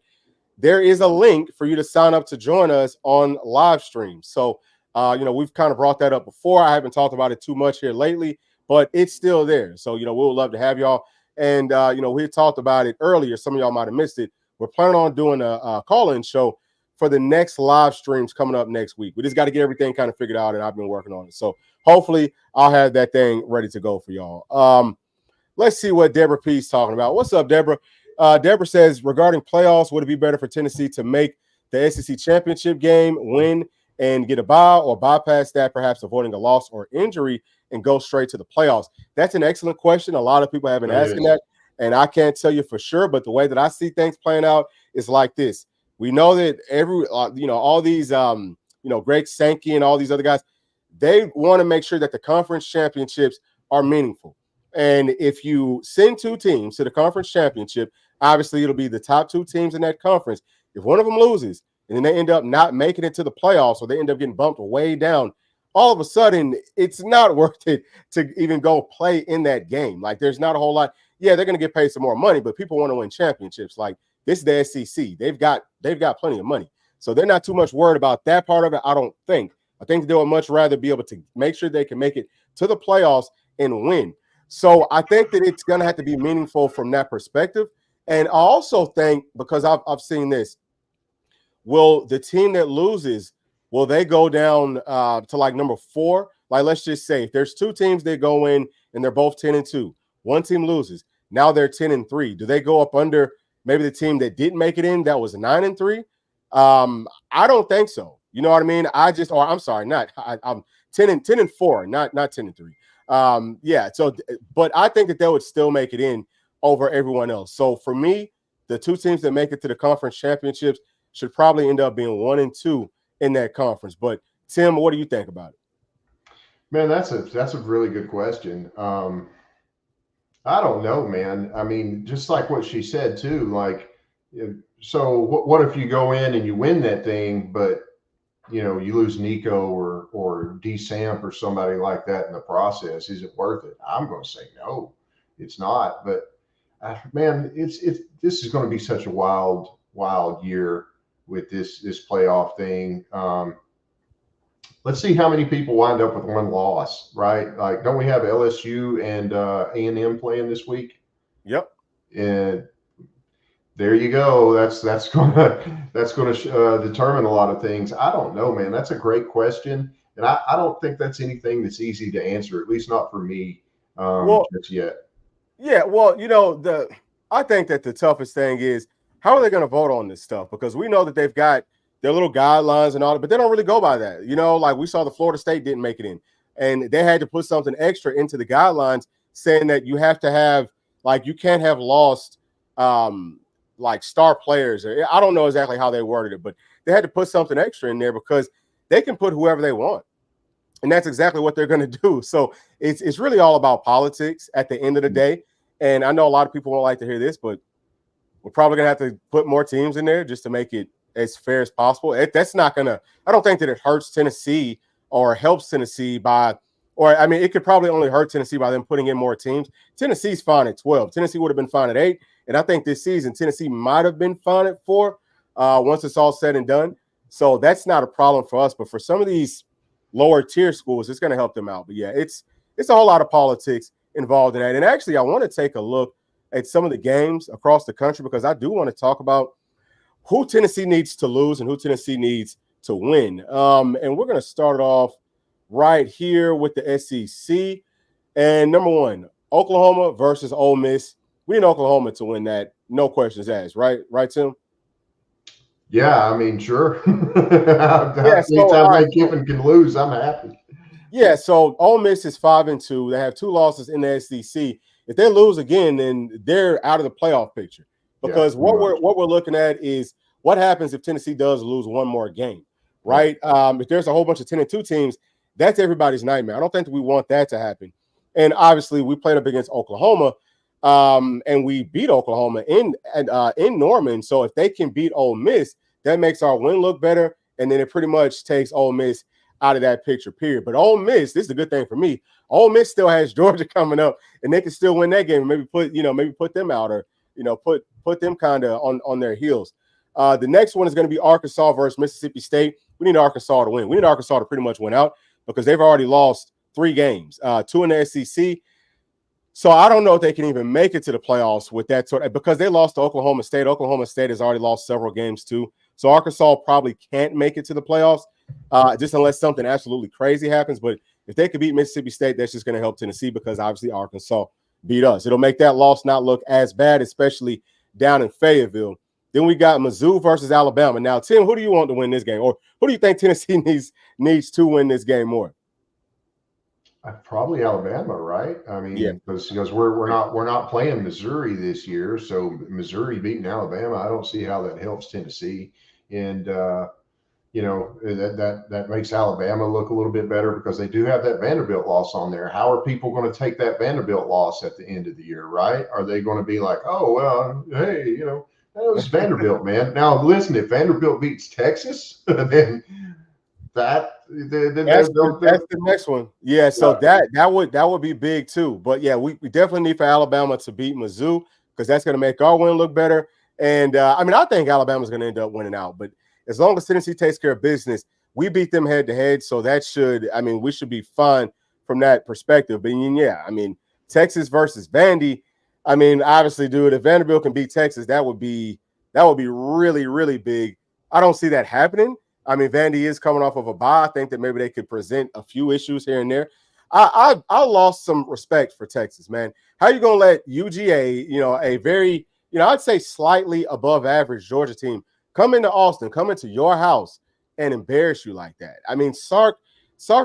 There is a link for you to sign up to join us on live stream. So, we've kind of brought that up before. I haven't talked about it too much here lately, but it's still there. So, we would love to have y'all. And, we had talked about it earlier. Some of y'all might have missed it. We're planning on doing a call-in show for the next live streams coming up next week. We just got to get everything kind of figured out, and I've been working on it. So hopefully I'll have that thing ready to go for y'all. Let's see what Deborah P is talking about. What's up, Deborah? Deborah says, regarding playoffs, would it be better for Tennessee to make the SEC championship game, win, and get a bye, or bypass that, perhaps avoiding a loss or injury and go straight to the playoffs? That's an excellent question. A lot of people have been asking that, and I can't tell you for sure, but the way that I see things playing out is like this. We know that all these, Greg Sankey and all these other guys, they want to make sure that the conference championships are meaningful. And if you send two teams to the conference championship, obviously it'll be the top two teams in that conference. If one of them loses and then they end up not making it to the playoffs, or they end up getting bumped way down, all of a sudden it's not worth it to even go play in that game. Like, there's not a whole lot. Yeah, they're going to get paid some more money, but people want to win championships. Like, this is the SEC. They've got plenty of money. So they're not too much worried about that part of it, I don't think. I think they would much rather be able to make sure they can make it to the playoffs and win. So I think that it's going to have to be meaningful from that perspective. And I also think, because I've seen this, will the team that loses, will they go down to like number 4? Like, let's just say if there's two teams that go in and they're both 10-2, one team loses, now they're 10-3. Do they go up under maybe the team that didn't make it in that was 9-3? I don't think so. You know what I mean? I'm 10-4, not 10-3. So, but I think that they would still make it in over everyone else. So for me, the two teams that make it to the conference championships should probably end up being 1-2 in that conference. But Tim, what do you think about it? Man, that's a really good question. I don't know, man. I mean, just like what she said too, like, so what if you go in and you win that thing, but you lose Nico or D Samp or somebody like that in the process? Is it worth it? I'm going to say no, it's not. But man, this is going to be such a wild year with this playoff thing. Let's see how many people wind up with one loss, right? Like, don't we have LSU and A&M playing this week? Yep. And there you go. That's gonna determine a lot of things. I don't know, man. That's a great question, and I don't think that's anything that's easy to answer. At least not for me just yet. Yeah. Well, I think that the toughest thing is, how are they going to vote on this stuff? Because we know that they've got their little guidelines and all that, but they don't really go by that. Like we saw the Florida State didn't make it in, and they had to put something extra into the guidelines saying that you have to have, like, you can't have lost like star players. I don't know exactly how they worded it, but they had to put something extra in there because they can put whoever they want. And that's exactly what they're going to do. So it's really all about politics at the end of the day. And I know a lot of people won't like to hear this, but we're probably going to have to put more teams in there just to make it as fair as possible. That's not going to, I don't think that it hurts Tennessee or helps Tennessee it could probably only hurt Tennessee by them putting in more teams. Tennessee's fine at 12. Tennessee would have been fine at 8. And I think this season, Tennessee might have been fine at 4 once it's all said and done. So that's not a problem for us. But for some of these lower tier schools, it's going to help them out. But yeah, it's a whole lot of politics involved in that. And actually, I want to take a look at some of the games across the country, because I do want to talk about who Tennessee needs to lose and who Tennessee needs to win. And we're going to start off right here with the SEC. And number 1, Oklahoma versus Ole Miss. We need Oklahoma to win that, no questions asked, right? Right, Tim? Yeah, I mean, sure. Anytime Lane Kiffin can lose, I'm happy. Yeah, so Ole Miss is 5-2. They have 2 losses in the SEC. If they lose again, then they're out of the playoff picture. Yeah, Because pretty much. what we're looking at is what happens if Tennessee does lose one more game, Right. right? If there's a whole bunch of 10-2 teams, that's everybody's nightmare. I don't think that we want that to happen. And obviously, we played up against Oklahoma, and we beat Oklahoma in Norman. So if they can beat Ole Miss, that makes our win look better, and then it pretty much takes Ole Miss out of that picture, period. But Ole Miss, this is a good thing for me. Ole Miss still has Georgia coming up, and they can still win that game. And maybe put them out, or put them kind of on their heels. The next one is going to be Arkansas versus Mississippi State. We need Arkansas to win. We need Arkansas to pretty much win out because they've already lost 3 games, 2 in the SEC. So I don't know if they can even make it to the playoffs with that sort of, because they lost to Oklahoma State. Oklahoma State has already lost several games too. So Arkansas probably can't make it to the playoffs, just unless something absolutely crazy happens. But if they could beat Mississippi State, that's just going to help Tennessee because obviously Arkansas beat us. It'll make that loss not look as bad, especially down in Fayetteville. Then we got Mizzou versus Alabama. Now, Tim, who do you want to win this game? Or who do you think Tennessee needs to win this game more? Probably Alabama, right? I mean, Yeah. because we're not playing Missouri this year, so Missouri beating Alabama, I don't see how that helps Tennessee, and that makes Alabama look a little bit better because they do have that Vanderbilt loss on there. How are people going to take that Vanderbilt loss at the end of the year, right? Are they going to be like, oh well, hey, that was Vanderbilt, man. Now listen, if Vanderbilt beats Texas, then that's the next one. Yeah, so that would be big too. But yeah, we definitely need for Alabama to beat Mizzou because that's going to make our win look better. And I think Alabama's going to end up winning out. But as long as Tennessee takes care of business, we beat them head to head. So we should be fine from that perspective. But yeah, Texas versus Vandy. Obviously, dude, if Vanderbilt can beat Texas, that would be really, really big. I don't see that happening. Vandy is coming off of a bye. I think that maybe they could present a few issues here and there. I lost some respect for Texas, man. How you gonna let UGA, a very, I'd say slightly above average Georgia team, come into Austin, come into your house, and embarrass you like that? Sark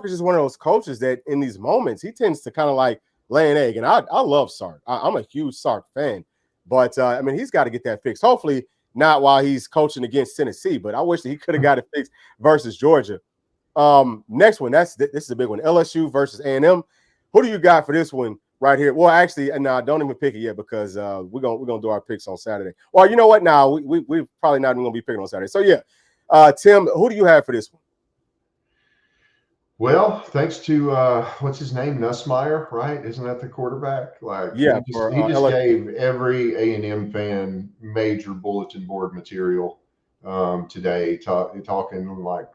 is just one of those coaches that in these moments he tends to kind of like lay an egg, and I love Sark. I'm a huge Sark fan, but he's got to get that fixed. Hopefully not while he's coaching against Tennessee, but I wish that he could have got it fixed versus Georgia. Next one, this is a big one. LSU versus A&M. Who do you got for this one right here? Well, actually, no, don't even pick it yet because we're gonna do our picks on Saturday. Well, you know what? Now we're probably not even gonna be picking on Saturday. So yeah, Tim, who do you have for this one? Well, thanks to what's his name, Nussmeier, right? Isn't that the quarterback? Like, yeah, he just gave every A&M fan major bulletin board material today, talking like,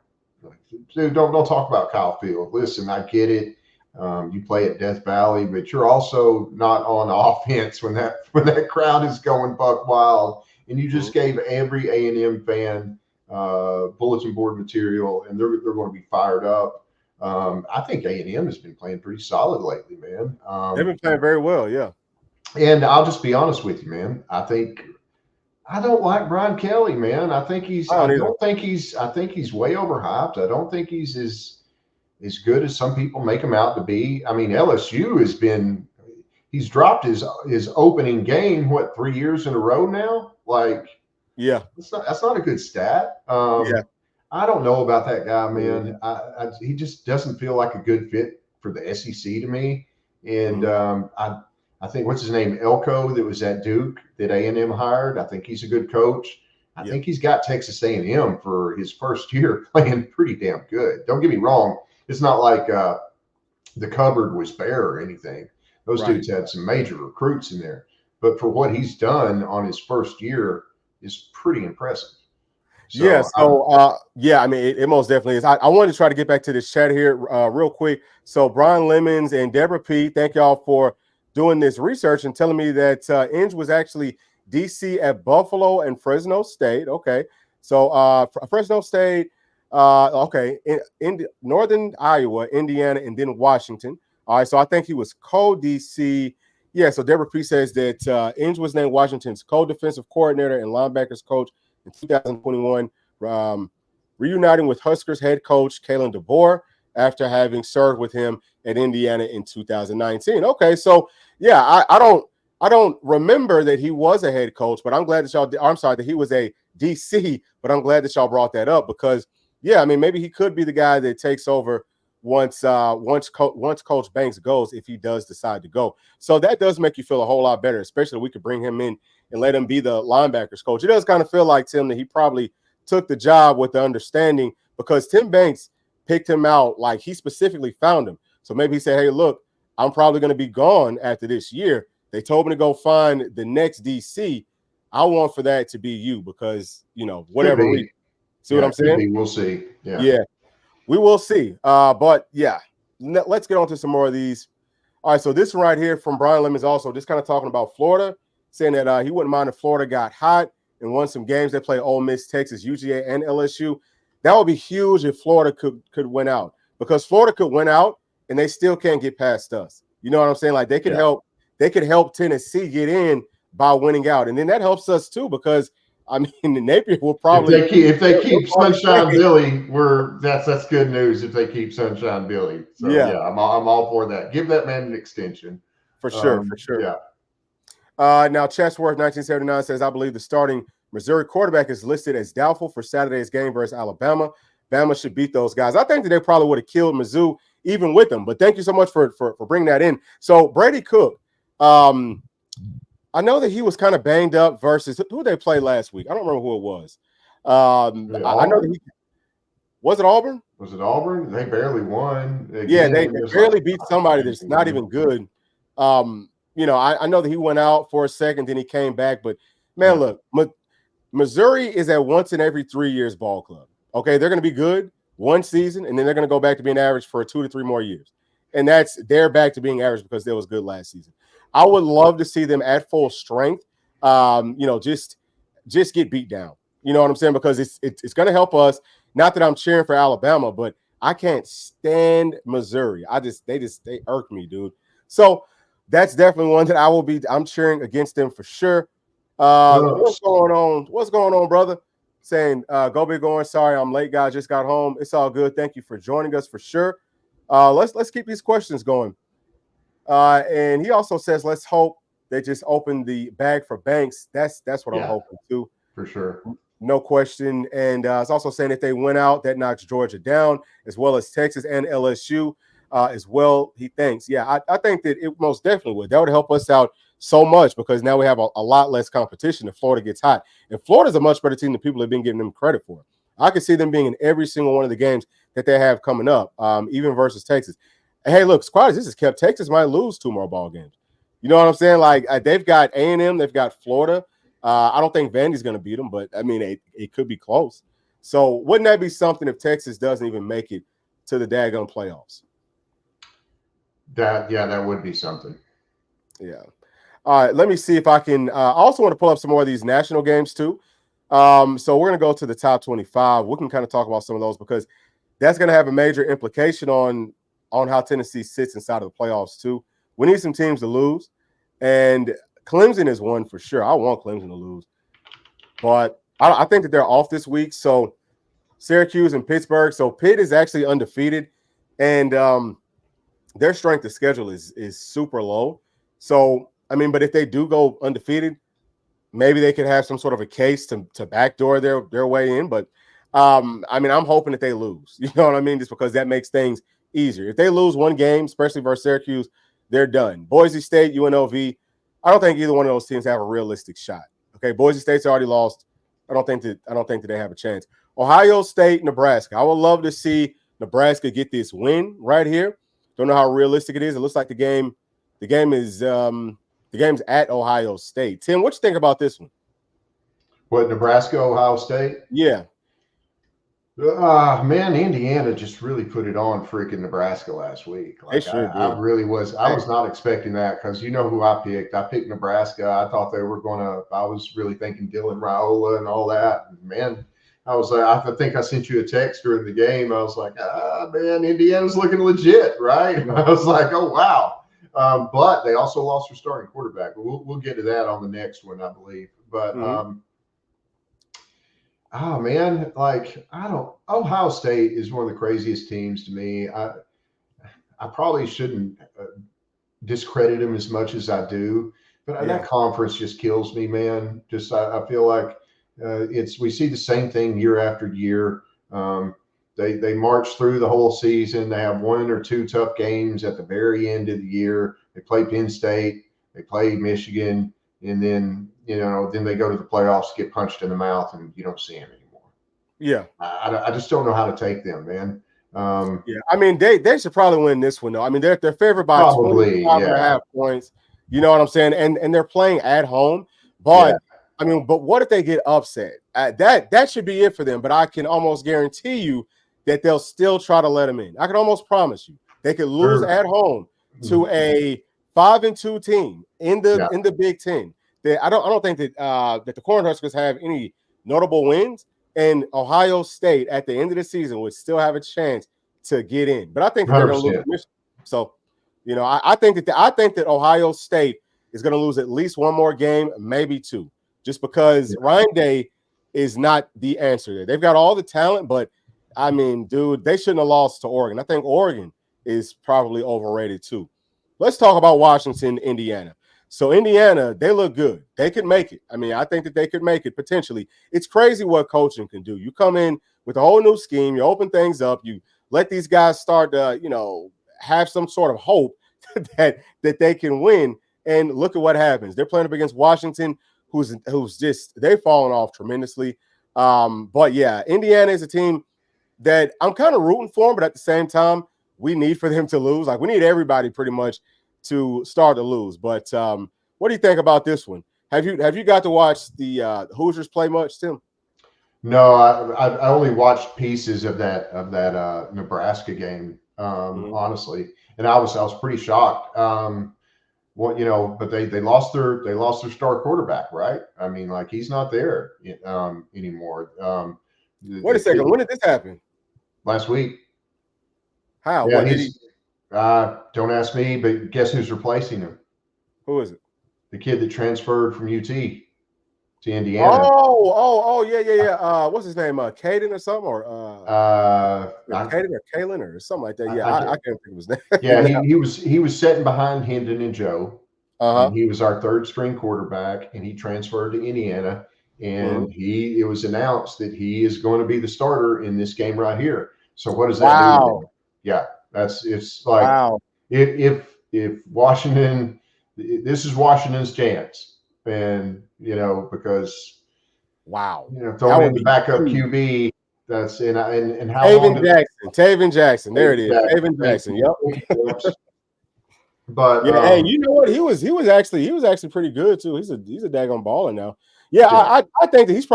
dude, don't talk about Kyle Field. Listen, I get it. You play at Death Valley, but you're also not on offense when that crowd is going buck wild. And you just gave every A&M fan bulletin board material, and they're going to be fired up. I think A&M has been playing pretty solid lately, man. They've been playing very well, yeah. And I'll just be honest with you, man. I don't like Brian Kelly, man. I think he's way overhyped. I don't think he's as good as some people make him out to be. LSU he's dropped his opening game, 3 years in a row now? Like, yeah, that's not a good stat. Yeah. I don't know about that guy, man. He just doesn't feel like a good fit for the SEC to me. And I think, what's his name, Elko, that was at Duke, that A&M hired. I think he's a good coach. I think he's got Texas A&M for his first year playing pretty damn good. Don't get me wrong. It's not like the cupboard was bare or anything. Those dudes had some major recruits in there. But for what he's done on his first year is pretty impressive. So, it most definitely is. I wanted to try to get back to this chat here real quick. So Brian Lemons and Deborah P, thank y'all for doing this research and telling me that Inge was actually DC at Buffalo and Fresno State. Okay, so Fresno State, in Northern Iowa, Indiana, and then Washington. All right, so I think he was co-DC. Yeah, so Deborah P says that Inge was named Washington's co-defensive coordinator and linebackers coach in 2021, reuniting with Huskers head coach Kalen DeBoer. after having served with him at Indiana in 2019. Okay, so yeah, I don't remember that he was a head coach, but I'm glad that y'all. I'm sorry that he was a DC, but I'm glad that y'all brought that up because yeah, I mean maybe he could be the guy that takes over once Coach Banks goes if he does decide to go. So that does make you feel a whole lot better, especially if we could bring him in and let him be the linebackers coach. It does kind of feel like Tim that he probably took the job with the understanding because Tim Banks picked him out like he specifically found him. So maybe he said, "Hey, look, I'm probably going to be gone after this year. They told me to go find the next DC. I want for that to be you because, you know, whatever reason." See what I'm saying? Could be. We'll see. Yeah, we will see. But yeah, let's get on to some more of these. All right, so this one right here from Brian Lemon is also just kind of talking about Florida, saying that he wouldn't mind if Florida got hot and won some games. They play Ole Miss, Texas, UGA, and LSU. That would be huge if Florida could win out because Florida could win out and they still can't get past us. You know what I'm saying? Like they could help. They could help Tennessee get in by winning out, and then that helps us too because I mean Napier will probably if they keep Sunshine Billy, that's good news. If they keep Sunshine Billy, so yeah, I'm all for that. Give that man an extension for sure. Yeah. Now Chessworth 1979 says I believe the starting Missouri quarterback is listed as doubtful for Saturday's game versus Alabama. Bama should beat those guys. I think that they probably would have killed Mizzou even with them. But thank you so much for bringing that in. So Brady Cook, I know that he was kind of banged up versus who they played last week. I don't remember who it was. I know that he was it Auburn. Was it Auburn? They barely won. Again, they barely beat somebody that's not even good. You know, I know that he went out for a second, then he came back. But man, look, Missouri is at once in every 3 years ball club. Okay, they're going to be good one season, and then they're going to go back to being average for 2 to 3 more years. And they're back to being average because they was good last season. I would love to see them at full strength. You know, just get beat down. You know what I'm saying? Because it's going to help us. Not that I'm cheering for Alabama, but I can't stand Missouri. They irk me, dude. So that's definitely one that I'm cheering against them for sure. What's going on? What's going on, brother? Saying, go big going. Sorry, I'm late, guys. Just got home. It's all good. Thank you for joining us for sure. Let's keep these questions going. And he also says, let's hope they just open the bag for Banks. That's what I'm hoping too. For sure. No question. And it's also saying if they win out, that knocks Georgia down, as well as Texas and LSU as well, he thinks. Yeah, I think that it most definitely would. That would help us out so much because now we have a lot less competition if Florida gets hot. And Florida's a much better team than people have been giving them credit for. I could see them being in every single one of the games that they have coming up, even versus Texas. And hey, look, squad, this has kept Texas might lose 2 more ball games. You know what I'm saying? Like they've got A&M, they've got Florida. I don't think Vandy's going to beat them, but I mean, it could be close. So wouldn't that be something if Texas doesn't even make it to the daggone playoffs? That would be something. Yeah. All right, let me see if I can. I also want to pull up some more of these national games too. So we're going to go to the top 25. We can kind of talk about some of those because that's going to have a major implication on how Tennessee sits inside of the playoffs too. We need some teams to lose, and Clemson is one for sure. I want Clemson to lose, but I think that they're off this week. So Syracuse and Pittsburgh. So Pitt is actually undefeated, and their strength of schedule is super low. So I mean, but if they do go undefeated, maybe they could have some sort of a case to backdoor their way in. But I mean, I'm hoping that they lose. You know what I mean? Just because that makes things easier. If they lose one game, especially versus Syracuse, they're done. Boise State, UNLV. I don't think either one of those teams have a realistic shot. Okay, Boise State's already lost. I don't think that they have a chance. Ohio State, Nebraska. I would love to see Nebraska get this win right here. Don't know how realistic it is. It looks like the game's at Ohio State. Tim, what you think about this one? What, Nebraska, Ohio State? Yeah. Man, Indiana just really put it on freaking Nebraska last week. Like I really was. I was not expecting that because you know who I picked. I picked Nebraska. I thought they were gonna. I was really thinking Dylan Raiola and all that. And man, I was like, I think I sent you a text during the game. I was like, man, Indiana's looking legit, right? And I was like, oh wow. But they also lost their starting quarterback. We'll get to that on the next one, I believe. But Oh man, like I don't. Ohio State is one of the craziest teams to me. I probably shouldn't discredit them as much as I do, but that Yeah, conference just kills me, man. Just I feel like it's we see the same thing year after year. Um, they march through the whole season. They have one or two tough games at the very end of the year. They play Penn State, they play Michigan, and then then they go to the playoffs, get punched in the mouth, and you don't see them anymore. yeah. I just don't know how to take them, man. Um, Yeah, I mean they should probably win this one though. I mean they're favored by Probably, 25 and a yeah, half points. You know what I'm saying? And they're playing at home. yeah, But I mean, but what if they get upset? That should be it for them. But I can almost guarantee you that they'll still try to let them in. I can almost promise you they could lose sure, at home to Mhm. a 5-2 team Yeah, in the Big Ten. I don't think that that the Cornhuskers have any notable wins, and Ohio State at the end of the season would still have a chance to get in. But I think that they're hundred going to lose percent. to Michigan. So, I think that Ohio State is going to lose at least one more game, maybe two, just because Ryan Day is not the answer there. They've got all the talent, but I mean, dude, they shouldn't have lost to Oregon. I think Oregon is probably overrated too. Let's talk about Washington, Indiana. So Indiana, they look good. They could make it. I mean, I think that they could make it potentially. It's crazy what coaching can do. You come in with a whole new scheme, you open things up, you let these guys start to, have some sort of hope that they can win. And look at what happens. They're playing up against Washington, who's just they've fallen off tremendously. But yeah, Indiana is a team that I'm kind of rooting for them, but at the same time, we need for them to lose. Like we need everybody pretty much to start to lose. But what do you think about this one? Have you got to watch the Hoosiers play much, Tim? No, I only watched pieces of that Nebraska game, Mm-hmm. honestly, and I was pretty shocked. But they lost their star quarterback, right? I mean, like he's not there anymore. Wait a The second. kid When did this happen? last week, How? yeah, What did he? he's don't ask me, but guess who's replacing him? Who is it? The kid that transferred from UT to Indiana. Oh, yeah, yeah, yeah. What's his name? Caden or something, or I, Caden or Kalen or something like that. Yeah, I I can't. can't think of his Yeah, name now. he was sitting behind Hendon and Joe, and Uh-huh. he was our third string quarterback, and he transferred to Indiana, Mhm. and it was announced that he is going to be the starter in this game right here. So what does that do, Wow. man? Yeah, it's like Wow. if Washington, this is Washington's chance, and because Wow. That throwing would in the be backup huge. QB, that's and how long Taven did Jackson. Taven Jackson. There it is. back? Taven Thank Jackson. you, Yep. but Yeah. Hey, you know what? He was actually pretty good too. He's a daggone baller now. Yeah, yeah. I think that he's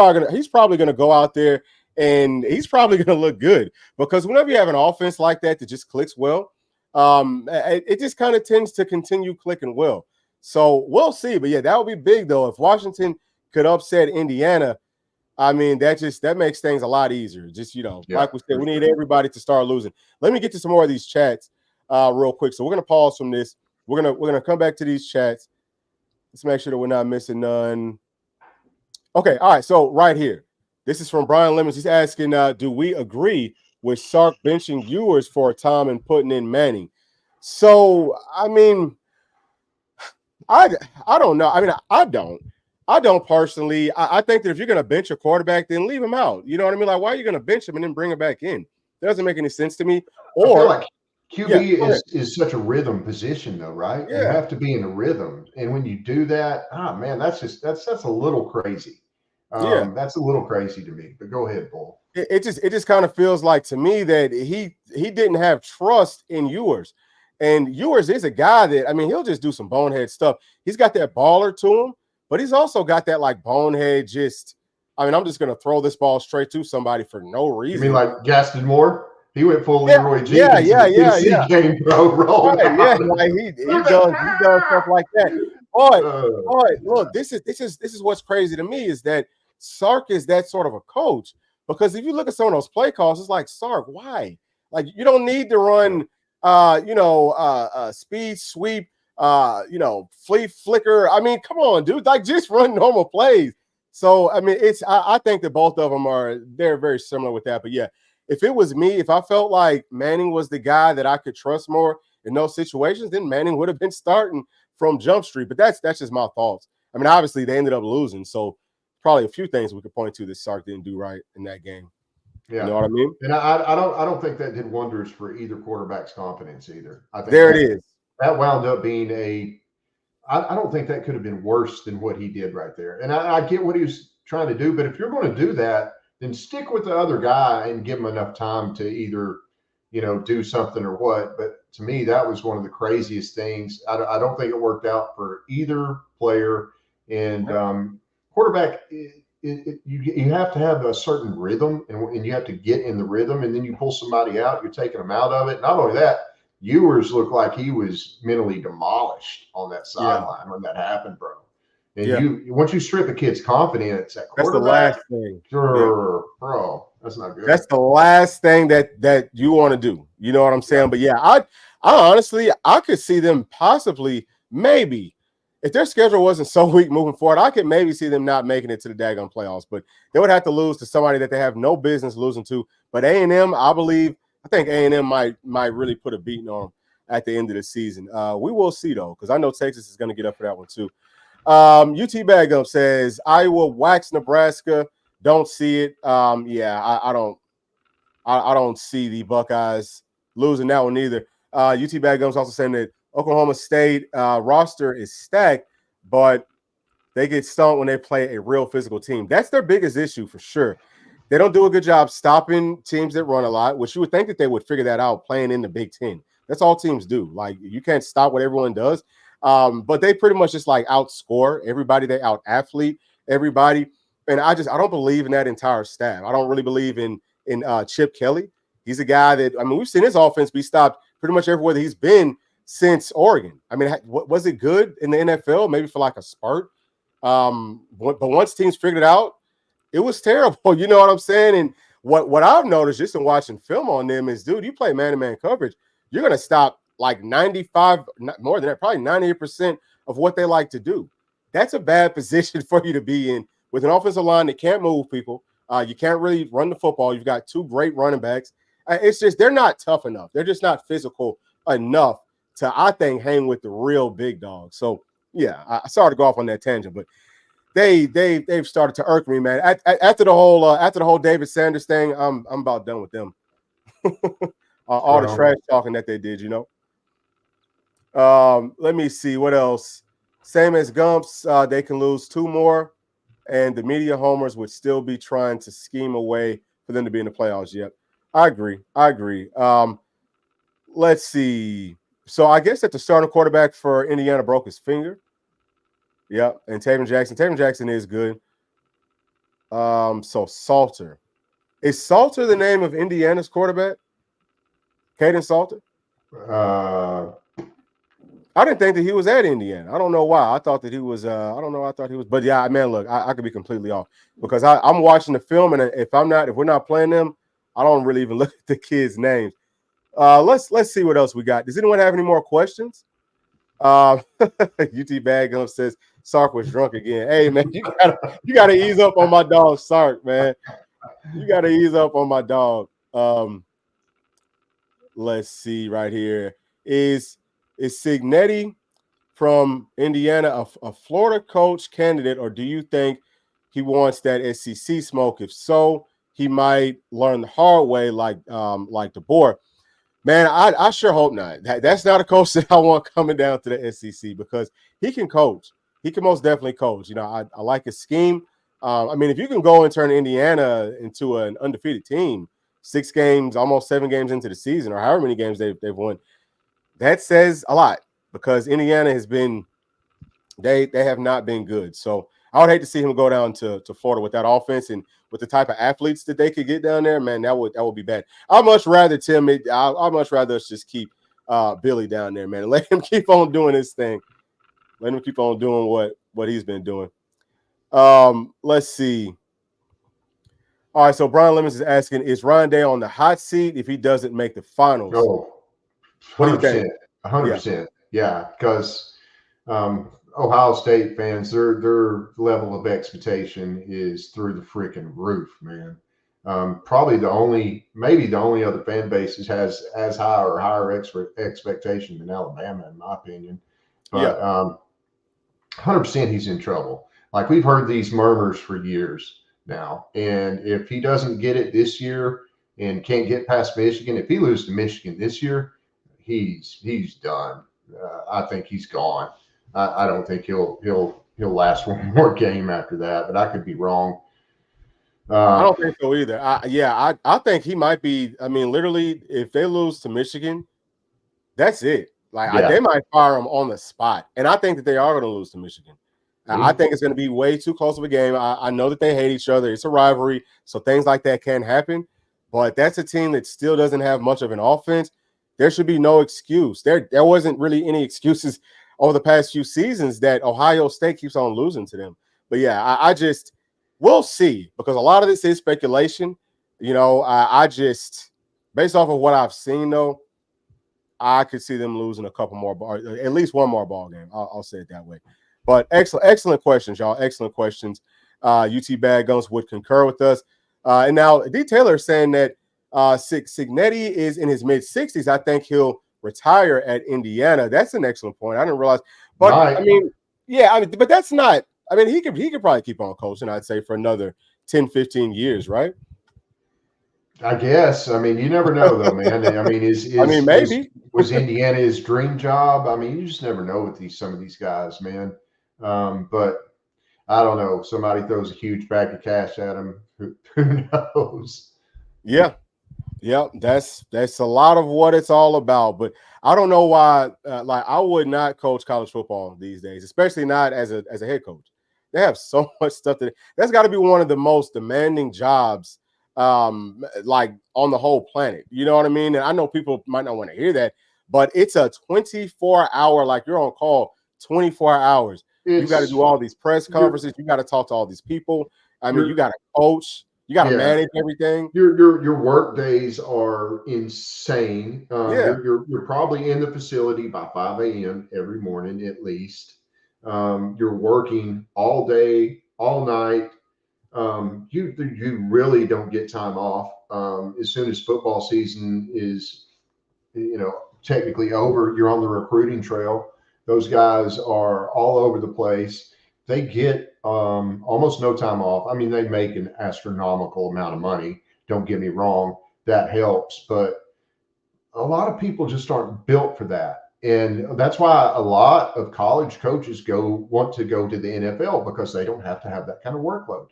probably gonna go out there and he's probably gonna look good because whenever you have an offense like that that just clicks well, it just kind of tends to continue clicking well. So we'll see. But yeah, that would be big though if Washington could upset Indiana. I mean, that makes things a lot easier. Just Yeah, like we said, for we need sure. everybody to start losing. Let me get to some more of these chats real quick. So we're gonna pause from this. We're gonna come back to these chats. Let's make sure that we're not missing none. Okay, all right. So right here, this is from Brian Lemons. He's asking, do we agree with Sark benching Ewers for a time and putting in Manning? So I mean, I I don't know. I mean, I don't. I don't personally. I think that if you're going to bench a quarterback, then leave him out. You know what I mean? Like, why are you going to bench him and then bring him back in? That doesn't make any sense to me. I feel Or, like yeah, QB go ahead. is such a rhythm position though, right? You Yeah, have to be in a rhythm, and when you do that, man, that's a little crazy. yeah. That's a little crazy to me. But go ahead, Bull. It just kind of feels like to me that he didn't have trust in Ewers. And Ewers is a guy that, I mean, he'll just do some bonehead stuff. He's got that baller to him, but he's also got that like bonehead just, I mean, I'm just gonna throw this ball straight to somebody for no You mean reason. like Gaston Moore? He went full Yeah, Leroy yeah, Jenkins in yeah, the yeah, Tennessee yeah. game, bro. Rolled Right, yeah. out. Like he does stuff like that. But Uh, but look, this is what's crazy to me is that Sark is that sort of a coach. Because if you look at some of those play calls, it's like Sark, why? Like you don't need to run speed sweep, flea flicker. I mean, come on, dude. Like just run normal plays. So I mean, I think that both of them they're very similar with that. But yeah, if it was me, if I felt like Manning was the guy that I could trust more in those situations, then Manning would have been starting from Jump Street. But that's just my thoughts. I mean, obviously they ended up losing, so probably a few things we could point to that Sark didn't do right in that game. You know Yeah. what I mean? And I don't think that did wonders for either quarterback's confidence either. I think There it is. that wound up being I don't think that could have been worse than what he did right there. And I get what he was trying to do, but if you're going to do that, then stick with the other guy and give him enough time to either, do something or what. But to me, that was one of the craziest things. I don't think it worked out for either player. And quarterback, you have to have a certain rhythm, and you have to get in the rhythm, and then you pull somebody out, you're taking them out of it. Not only that, Ewers looked like he was mentally demolished on that sideline when that happened, bro. And once you strip a kid's confidence at That's the quarterback, last thing. bro, that's not good. That's the last thing that you want to do. You know what I'm saying? But yeah, I honestly I could see them possibly maybe if their schedule wasn't so weak moving forward, I could maybe see them not making it to the daggone playoffs. But they would have to lose to somebody that they have no business losing to. But A&M, I think A&M might really put a beating on them at the end of the season. We will see though, because I know Texas is going to get up for that one too. UT Bagum says Iowa wax Nebraska. Don't see it. I don't see the Buckeyes losing that one either. UT Bagum's also saying that Oklahoma State roster is stacked, but they get stumped when they play a real physical team. That's their biggest issue for sure. They don't do a good job stopping teams that run a lot, which you would think that they would figure that out playing in the Big Ten. That's all teams do. Like, you can't stop what everyone does. But they pretty much just like outscore everybody. They out athlete everybody. And I don't believe in that entire staff. I don't really believe in Chip Kelly. He's a guy that, I mean, we've seen his offense be stopped pretty much everywhere that he's been since Oregon. I mean, was it good in the NFL? Maybe for like a spurt. But once teams figured it out, it was terrible. You know what I'm saying? And what I've noticed just in watching film on them is, dude, you play man-to-man coverage, you're going to stop like 95, more than that, probably 98% of what they like to do. That's a bad position for you to be in with an offensive line that can't move people. You can't really run the football. You've got two great running backs. It's just they're not tough enough. They're just not physical enough to, I think, hang with the real big dogs. So, yeah, I sorry to go off on that tangent, but they've started to irk me, man. After the whole David Sanders thing, I'm about done with them. All the trash talking that they did, you know. Let me see what else. Same as Gumps, they can lose two more, and the media homers would still be trying to scheme a way for them to be in the playoffs. Yep, I agree. Let's see. So I guess that the starting quarterback for Indiana broke his finger. Yep, and Taven Jackson is good. So Salter. Is Salter the name of Indiana's quarterback? Caden Salter? I didn't think that he was at Indiana. I don't know why. I thought that he was. I don't know. I thought he was. But yeah, man, look, I could be completely off because I'm watching the film, and if we're not playing them, I don't really even look at the kids' names. Let's see what else we got. Does anyone have any more questions? UT Bagum says Sark was drunk again. Hey man, you gotta ease up on my dog Sark, man. You gotta ease up on my dog. Let's see right here. Is Signetti from Indiana a Florida coach candidate, or do you think he wants that SEC smoke? If so, he might learn the hard way, like DeBoer. Man, I sure hope not. That's not a coach that I want coming down to the SEC because he can coach. He can most definitely coach. You know, I like his scheme. I mean, if you can go and turn Indiana into an undefeated team, 6 games, almost 7 games into the season, or however many games they've won, that says a lot because Indiana has been they have not been good. So I would hate to see him go down to Florida with that offense and with the type of athletes that they could get down there. Man, that would be bad. I'd much rather I'd much rather us just keep Billy down there, man, and let him keep on doing his thing. Let him keep on doing what he's been doing. Let's see. All right, so Brian Lemons is asking, is Ryan Day on the hot seat if he doesn't make the finals? Oh, What do you think? 100%. Yeah, because Ohio State fans, their level of expectation is through the freaking roof, man. Probably maybe the only other fan base that has as high or higher expectation than Alabama, in my opinion. Yeah. But 100% he's in trouble. Like we've heard these murmurs for years now, and if he doesn't get it this year and can't get past Michigan, if he loses to Michigan this year, he's done. I think he's gone. I don't think he'll last one more game after that, but I could be wrong. I don't think so either. I think he might be. I mean, literally, if they lose to Michigan, that's it. Like Yeah, they might fire him on the spot, and I think that they are going to lose to Michigan. I think it's going to be way too close of a game. I know that they hate each other. It's a rivalry, so things like that can happen. But that's a team that still doesn't have much of an offense. There should be no excuse. There wasn't really any excuses over the past few seasons that Ohio State keeps on losing to them. But yeah, I just we'll see because a lot of this is speculation. You know, I just based off of what I've seen though. I could see them losing a couple more, at least one more ball game. I'll say it that way. But excellent questions, y'all. Excellent questions. UT Bad Guns would concur with us. And now D. Taylor is saying that Cignetti is in his mid-60s. I think he'll retire at Indiana. That's an excellent point. I didn't realize. But, right. I mean, yeah, I mean, but that's not – I mean, he could probably keep on coaching, I'd say, for another 10, 15 years, right? I guess. I mean, you never know, though, man. I mean, maybe. was Indiana his dream job? I mean, you just never know with some of these guys, man. But I don't know. Somebody throws a huge bag of cash at him. Who knows? Yeah. That's a lot of what it's all about. But I don't know why. Like I would not coach college football these days, especially not as a head coach. They have so much stuff that's got to be one of the most demanding jobs, like on the whole planet. You know what I mean? And I know people might not want to hear that, but it's a 24-hour, like you're on call 24 hours. You got to do all these press conferences. You got to talk to all these people. I mean, you got to coach. You got to manage everything. Your work days are insane. Yeah. You're probably in the facility by 5 a.m. every morning at least. You're working all day, all night. You really don't get time off. As soon as football season is, technically over, you're on the recruiting trail. Those guys are all over the place. They get almost no time off. I mean, they make an astronomical amount of money. Don't get me wrong, that helps, but a lot of people just aren't built for that. And that's why a lot of college coaches want to go to the NFL because they don't have to have that kind of workload.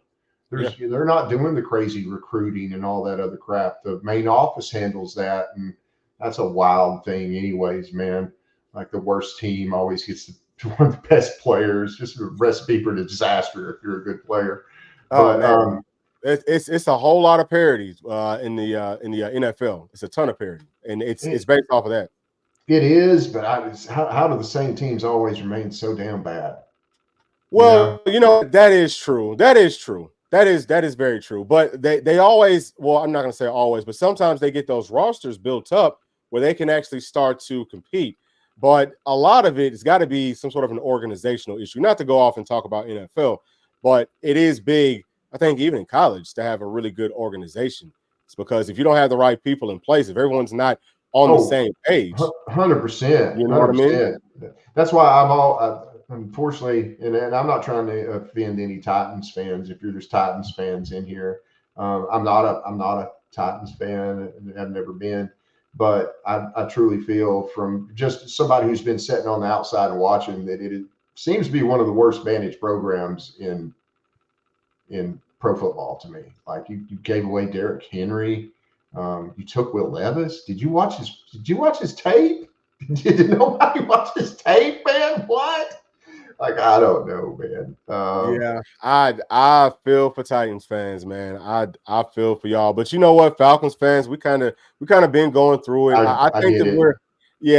They're not doing the crazy recruiting and all that other crap. The main office handles that, and that's a wild thing, anyways, man. Like the worst team always gets one of the best players. Just a recipe for disaster if you're a good player. Oh man, it's a whole lot of parodies in the NFL. It's a ton of parody, and it's based off of that. It is, but how do the same teams always remain so damn bad? Well, that is true. That is true. That is very true. But they always, well, I'm not going to say always, but sometimes they get those rosters built up where they can actually start to compete. But a lot of it has got to be some sort of an organizational issue. Not to go off and talk about NFL, but it is big, I think, even in college, to have a really good organization. It's because if you don't have the right people in place, if everyone's not on the same page, 100%. You know what I mean? That's why unfortunately, and I'm not trying to offend any Titans fans. If there's Titans fans in here, I'm not a Titans fan. I've never been, but I truly feel from just somebody who's been sitting on the outside and watching that it seems to be one of the worst managed programs in pro football to me. Like you gave away Derrick Henry. You took Will Levis. Did you watch his tape? Did nobody watch his tape, man? What? Like, I don't know, man. Yeah, I feel for Titans fans, man. I feel for y'all, but you know what, Falcons fans, we kind of been going through it. I think that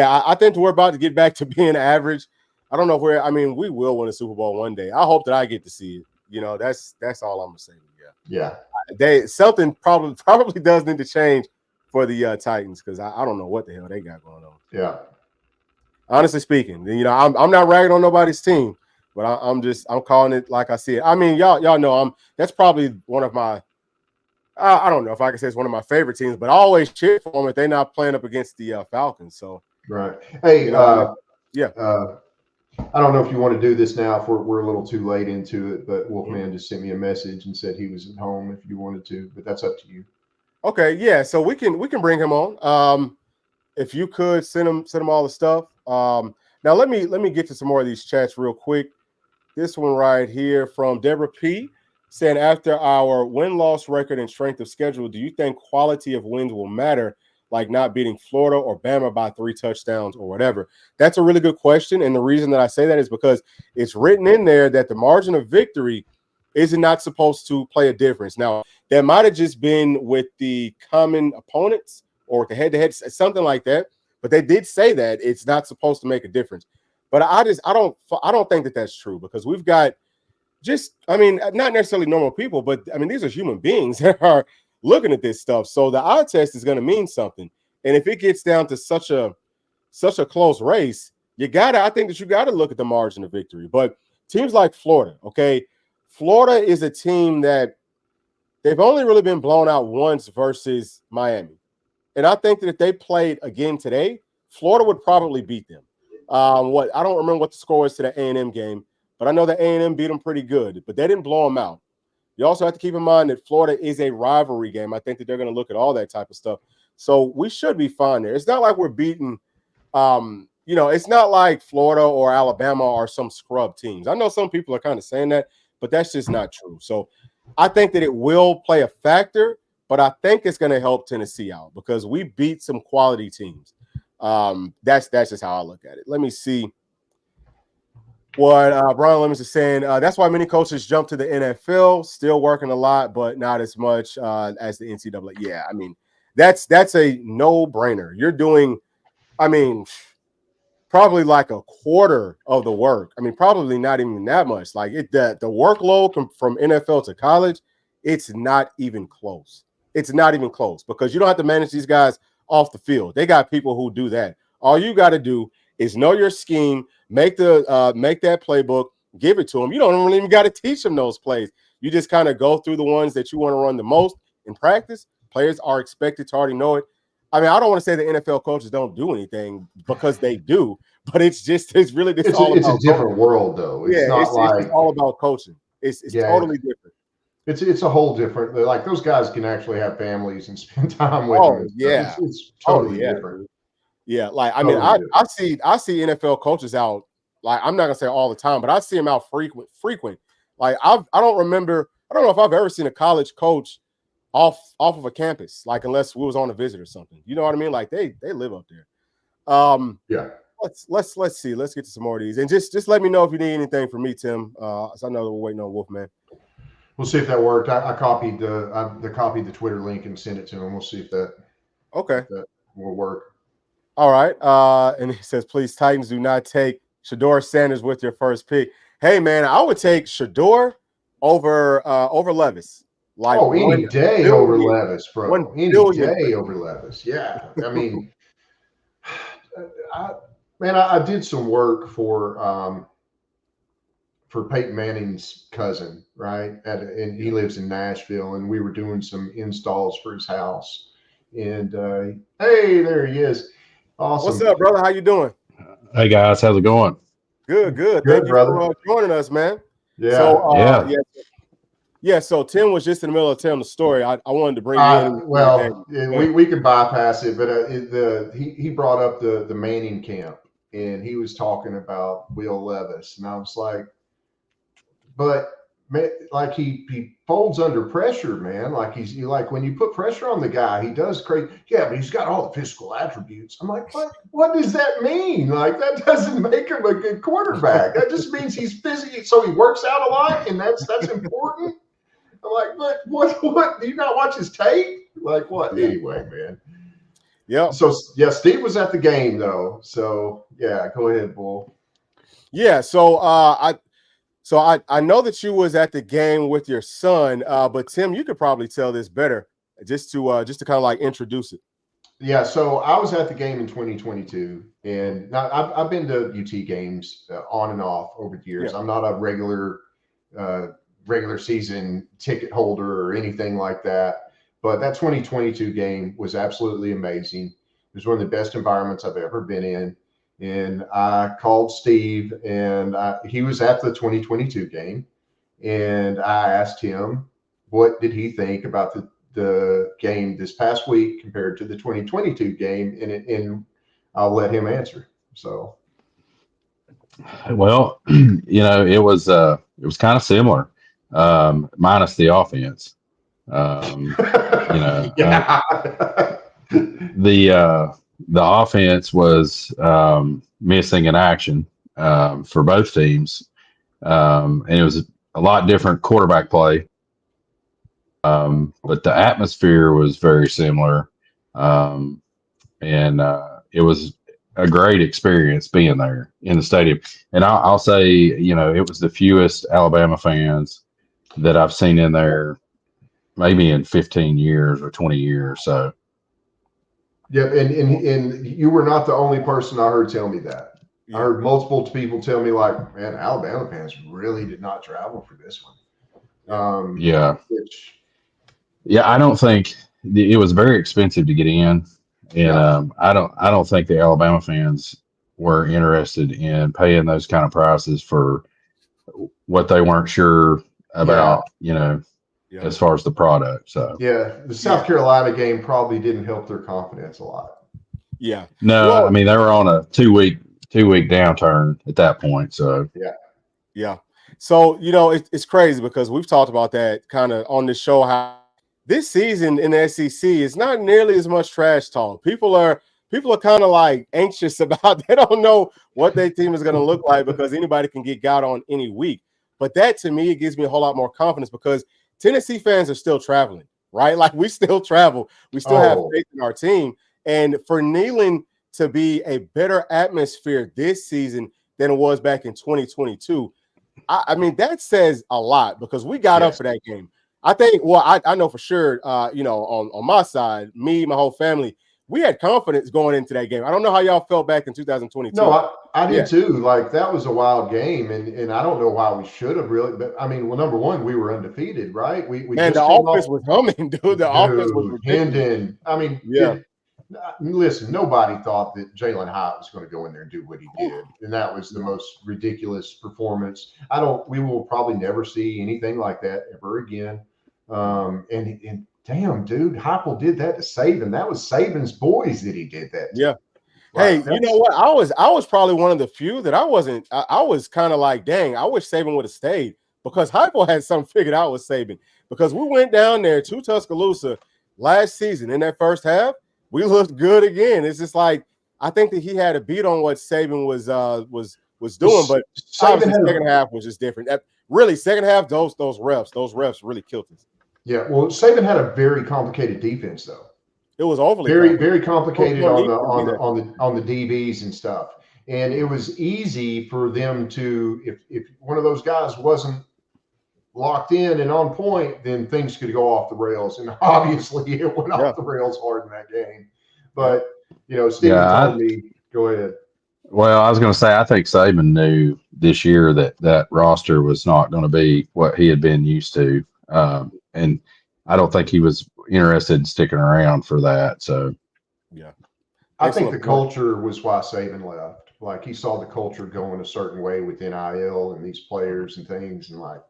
I think that we're about to get back to being average. I don't know where. I mean, we will win a Super Bowl one day. I hope that I get to see it. That's all I'm gonna say. Yeah. Something probably does need to change for the Titans because I don't know what the hell they got going on. Yeah. Honestly speaking, I'm not ragging on nobody's team, but I'm calling it like I see it. I mean, y'all know that's probably one of my I don't know if I can say it's one of my favorite teams, but I always cheer for them if they're not playing up against the Falcons. So Right. Hey, yeah. I don't know if you want to do this now if we're a little too late into it, but Mhm. Wolfman just sent me a message and said he was at home if you wanted to, but that's up to you. Okay, yeah. So we can bring him on. If you could send him all the stuff. Now let me get to some more of these chats real quick. This one right here from Deborah P saying, after our win-loss record and strength of schedule, do you think quality of wins will matter, like not beating Florida or Bama by 3 touchdowns or whatever? That's a really good question. And the reason that I say that is because it's written in there that the margin of victory is not supposed to play a difference. Now, that might have just been with the common opponents or with the head-to-head, something like that. But they did say that it's not supposed to make a difference. But I don't think that that's true because we've got not necessarily normal people, but I mean these are human beings that are looking at this stuff. So the eye test is going to mean something. And if it gets down to such a close race, I think that you gotta look at the margin of victory. But teams like Florida, okay, Florida is a team that they've only really been blown out once versus Miami. And I think that if they played again today, Florida would probably beat them. What I don't remember what the score was to the A&M game, but I know that A&M beat them pretty good, but they didn't blow them out. You also have to keep in mind that Florida is a rivalry game. I think that they're going to look at all that type of stuff. So we should be fine there. It's not like we're beating, it's not like Florida or Alabama are some scrub teams. I know some people are kind of saying that, but that's just not true. So I think that it will play a factor, but I think it's going to help Tennessee out because we beat some quality teams. That's just how I look at it. Let me see what Brian Lemons is saying. That's why many coaches jump to the NFL, still working a lot, but not as much as the NCAA. Yeah, I mean, that's a no-brainer. You're doing, I mean, probably like a quarter of the work. I mean, probably not even that much. Like the workload from NFL to college, it's not even close. It's not even close because you don't have to manage these guys off the field. They got people who do that. All you got to do is know your scheme, make that playbook, give it to them. You don't really even got to teach them those plays. You just kind of go through the ones that you want to run the most in practice. Players are expected to already know it. I mean, I don't want to say the NFL coaches don't do anything because they do, but it's really just all It's a about different coaching. world though. It's Yeah, not it's just like all about coaching. It's yeah, totally different. it's a whole different. Like those guys can actually have families and spend time with them Oh and stuff. yeah. It's Oh totally yeah, different. dude. Yeah, like I mean, Totally I different. see NFL coaches out. Like I'm not gonna say all the time, but I see them out frequent. Like I don't remember. I don't know if I've ever seen a college coach off of a campus, like unless we was on a visit or something. You know what I mean? Like they live up there. Yeah. Let's see. Let's get to some more of these, and just let me know if you need anything from me, Tim. So I know that we're waiting on Wolfman. We'll see if that worked. I copied the Twitter link and sent it to him. We'll see Okay. if that will work. All right. And he says, please, Titans, do not take Shador Sanders with your first pick. Hey, man, I would take Shador over Levis. Like Oh, any day over Levis, one bro. Any billion day percent. over Levis. Yeah. I mean, I man, I did some work for Peyton Manning's cousin, right? And he lives in Nashville, and we were doing some installs for his house. And hey, there he is. What's Awesome. up, brother? How you doing? Hey guys, how's it going? Good. Thank Good, you brother. for joining us, man. So, Yeah. Yeah, yeah. So Tim was just in the middle of telling the story. I wanted to bring you in and see what that We is. we could bypass it, but he brought up the Manning camp, and he was talking about Will Levis, and I was like, but man, like he folds under pressure, man. Like like when you put pressure on the guy, he does great. Yeah, but he's got all the physical attributes. I'm like, what does that mean? Like that doesn't make him a good quarterback. That just means he's busy, so he works out a lot, and that's important. I'm like, but what? Do you not watch his tape? Like what? Yeah. Anyway, man. Yep. So yeah, Steve was at the game though. So yeah, go ahead, Bull. Yeah. So I know that you was at the game with your son, but Tim, you could probably tell this better just to kind of like introduce it. Yeah, so I was at the game in 2022, and now I've been to UT games on and off over the years. Yeah. I'm not a uh, regular season ticket holder or anything like that, but that 2022 game was absolutely amazing. It was one of the best environments I've ever been in, and I called Steve, and he was at the 2022 game, and I asked him what did he think about the game this past week compared to the 2022 game, and I'll let him answer. So, Well, it was kind of similar, minus the offense. Um, you know, uh, yeah, the uh, the offense was missing in action for both teams, and it was a lot different quarterback play. But the atmosphere was very similar, um, and it was a great experience being there in the stadium. And I'll say, it was the fewest Alabama fans that I've seen in there, maybe in 15 years or 20 years. So, yeah, and you were not the only person I heard tell me that. I Yeah. heard multiple people tell me like, man, Alabama fans really did not travel for this one. yeah, Which, yeah, I don't think it was very expensive to get in, and yeah, I don't think the Alabama fans were interested in paying those kind of prices for what they weren't sure yeah, about, Yeah. as far as the product. So yeah. The Yeah. South Carolina game probably didn't help their confidence a lot. Yeah. no, I Well, mean they were on a two week downturn at that point. So Yeah, yeah. So, it's crazy because we've talked about that kind of on this show, how this season in the SEC is not nearly as much trash talk. People are kind of like anxious about, they don't know what their team is going to look like because anybody can get got on any week. But that to me, it gives me a whole lot more confidence because Tennessee fans are still traveling, right? Like we still travel. We still have Oh, faith in our team. And for Neyland to be a better atmosphere this season than it was back in 2022, I mean, that says a lot because we got up yes. for that game. I think, well, I know for sure, on my side, me, my whole family, we had confidence going into that game. I don't know how y'all felt back in No, 2022. I Yeah. did too. Like that was a wild game, and I don't know why we should have really. But I mean, well, number one, we were undefeated, right? We Man, the just came offense off, was humming, dude. The offense was dude, ridiculous. Hendon. I mean, Yeah. listen, nobody thought that Jalen Hyatt was going to go in there and do what he did, and that was the most ridiculous performance. We will probably never see anything like that ever again. And damn, dude, Heupel did that to Saban. That was Saban's boys that he did that to. Yeah. Hey, Like you know that's what? I was probably one of the few that I wasn't. I was kind of like, dang, I wish Saban would have stayed because Hypo had something figured out with Saban. Because we went down there to Tuscaloosa last season in that first half, we looked good again. It's just like I think that he had a beat on what Saban was doing, but Saban obviously had second a half was just different. Really, second half those refs really killed us. Yeah, well, Saban had a very complicated defense, though. It was overly Very, complicated. very complicated No on need the for it to be on the that. on the DBs and stuff. And it was easy for them to, if one of those guys wasn't locked in and on point, then things could go off the rails. And obviously, it went Yeah, off the rails hard in that game. yeah, But Stephen yeah, told me, go ahead. well, I was going to say I think Saban knew this year that roster was not going to be what he had been used to, and I don't think he was interested in sticking around for that. So yeah. I think the Excellent point. culture was why Saban left. Like he saw the culture going a certain way with NIL and these players and things, and like,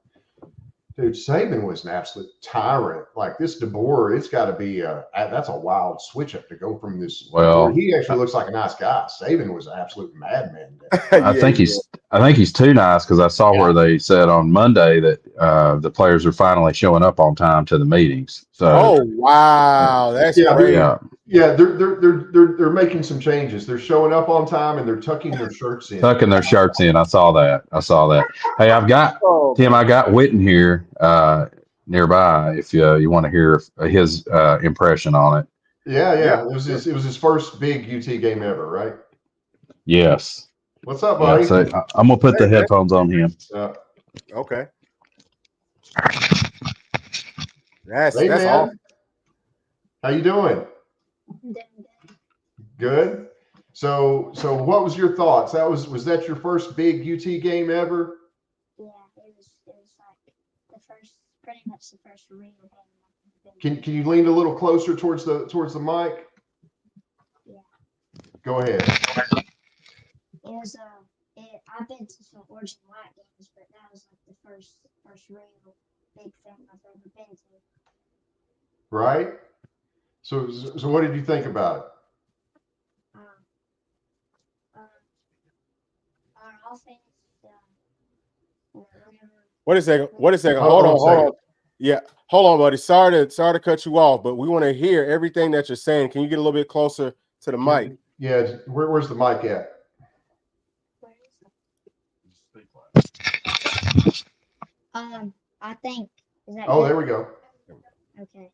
dude, Saban was an absolute tyrant. Like this DeBoer, it's got to be that's a wild switch up to go from this DeBoer. well, He actually looks like a nice guy. Saban was an absolute madman. I Yeah, think he was. he's too nice because I saw Yeah. where they said on Monday that the players are finally showing up on time to the meetings. So Oh wow, that's Yeah, crazy. yeah, yeah, they're making some changes. They're showing up on time and they're tucking their shirts in. tucking their shirts in. I saw that. Hey, Oh Tim. I man. got Witten here nearby. If you want to hear his impression on it. Yeah, Yeah, yeah. It was his first big UT game ever, right? Yes. What's up, Yeah. buddy? So I'm gonna put hey the man. headphones on him. Okay. That's Hey, that's man. awesome. How you doing? Good. So what was your thoughts? Was that your first big UT game ever? Yeah, it was like pretty much the first real game. Can you lean a little closer towards the mic? Yeah. Go ahead. It was I've been to some Origin White games, but that was like the first real big thing I've ever been to. Right. So what did you think about it? Our offense, Wait a second. Hold on a Hold second. on. Yeah, hold on, buddy. Sorry to cut you off, but we want to hear everything that you're saying. Can you get a little bit closer to the mic? Yeah. Where's the mic at? Where is it? I think. Is that Oh, good? there we go. Okay.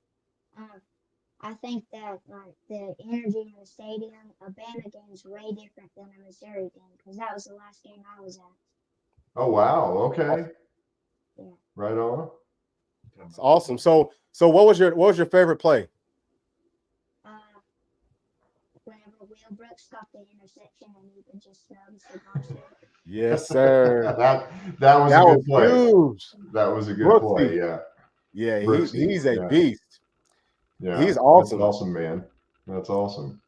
I think that like the energy in the stadium, a Bama game is way different than a Missouri game because that was the last game I was at. Oh wow. Okay. Yeah. Right on. It's awesome. So what was your favorite play? Whenever Will Brooks caught the interception and you could just smell the cigar smoke. Yes, sir. that was a good play. Huge. That was a good Brooksy. play. Yeah. Yeah, Brooksy, he's a yeah. beast. Yeah. He's awesome. That's awesome, man. That's awesome.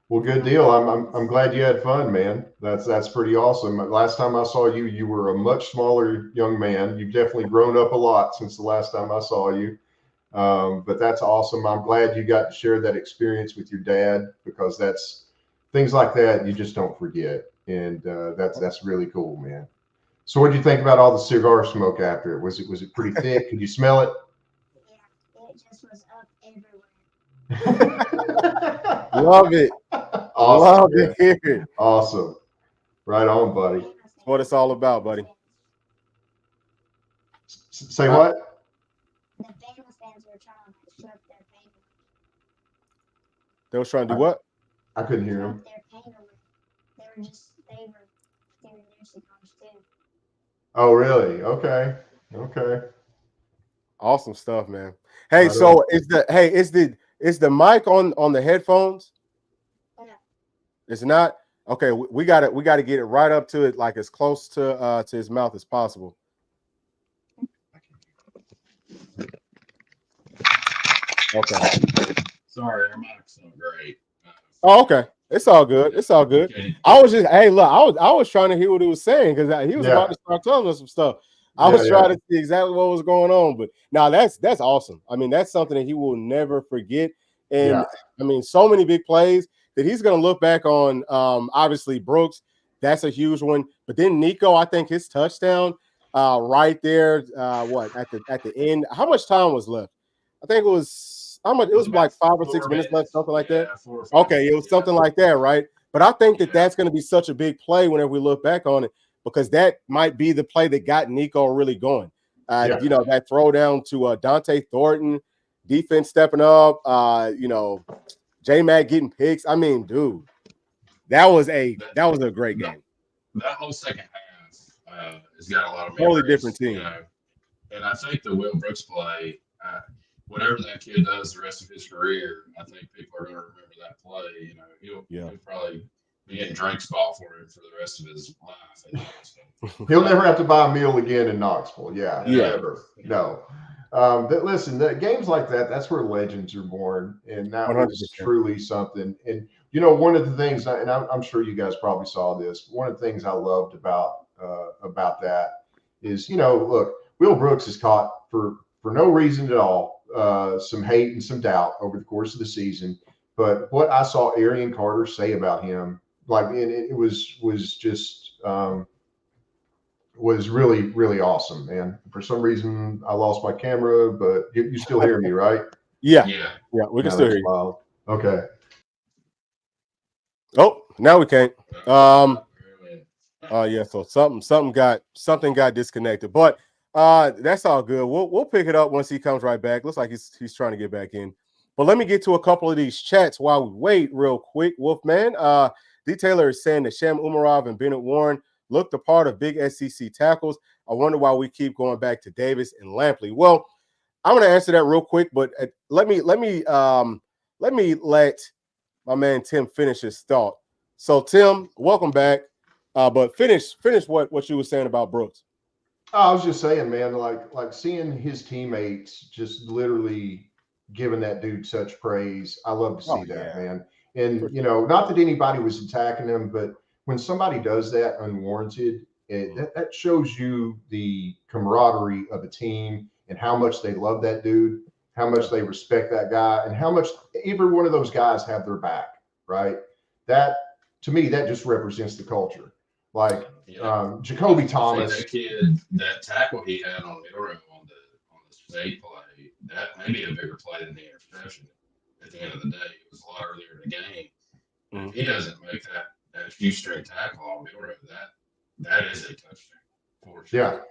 Well, good deal. I'm glad you had fun, man. That's pretty awesome. Last time I saw you, you were a much smaller young man. You've definitely grown up a lot since the last time I saw you. But that's awesome. I'm glad you got to share that experience with your dad because that's things like that you just don't forget, and that's really cool, man. So, what did you think about all the cigar smoke after it? Was it pretty thick? Could you smell it? Yeah, it just was up everywhere. Love it. Awesome. Love to hear it. Awesome. Right on, buddy. That's what it's all about, buddy. Say what? The Bama fans were trying to smoke their paint. They was trying to do what? I couldn't hear him. Their paint away. They were doing their cigars too. Oh, really? Okay. Okay. Awesome stuff, man. Hey, Right so on. is the mic on the headphones? Yeah. It's not? Okay, we got to get it right up to it, like as close to his mouth as possible. Okay. Sorry, our mic's not great. Oh, okay. It's all good. It's all good. Okay. I was just, hey, look, I was trying to hear what he was saying because he was Yeah. about to start telling us some stuff. I was Yeah, trying to see exactly what was going on, but now that's awesome. I mean, that's something that he will never forget. And Yeah. I mean, so many big plays that he's going to look back on. Obviously, Brooks, that's a huge one. But then Nico, I think his touchdown right there, what at the end? How much time was left? I think it was how much? It was like 5 or 6 minutes left, something like that. 4 or 5 Okay, it was something like that, right? But I think that that's going to be such a big play whenever we look back on it, because that might be the play that got Nico really going. You know, that throw down to Dante Thornton, defense stepping up, you know, J-Mac getting picks. I mean, dude, that was a great game. That whole second half has got a lot of Totally memories, different team. you know. And I think the Will Brooks play, whatever that kid does the rest of his career, I think people are going to remember that play. You know, he'll probably be getting drinks bought for him for the rest of his life. He'll never have to buy a meal again in Knoxville. Yeah. Never. No. Listen, games like that's where legends are born, and that 100%. was truly something. And you know, one of the things, and I'm sure you guys probably saw this. One of the things I loved about that is, you know, look, Will Brooks is caught for no reason at all some hate and some doubt over the course of the season. But what I saw Arian Carter say about him, like, and it was just was really, really awesome, man. For some reason, I lost my camera, but you still hear me, right? Yeah, we can still hear you. Wild. Okay. Oh, now we can't. Yeah, so something got disconnected, but that's all good. We'll pick it up once he comes right back. Looks like he's trying to get back in. But let me get to a couple of these chats while we wait real quick. Wolfman, D. Taylor is saying that Sham Umarov and Bennett Warren look the part of big SEC tackles. I wonder why we keep going back to Davis and Lampley. Well, I'm going to answer that real quick, but let my man Tim finish his thought. So Tim, welcome back. But finish what you were saying about Brooks. I was just saying, man, like seeing his teammates just literally giving that dude such praise. I love to see that, man. And not that anybody was attacking him, but when somebody does that unwarranted, that shows you the camaraderie of a team and how much they love that dude, how much they respect that guy, and how much every one of those guys have their back, right? That, to me, that just represents the culture. Like Jacoby Thomas. That kid, that tackle he had on Milrow on the state play, that may be a bigger play than the interception. At the end of the day, it was a lot earlier in the game. If he doesn't make that shoestring tackle on Milrow, that is a touchdown for sure.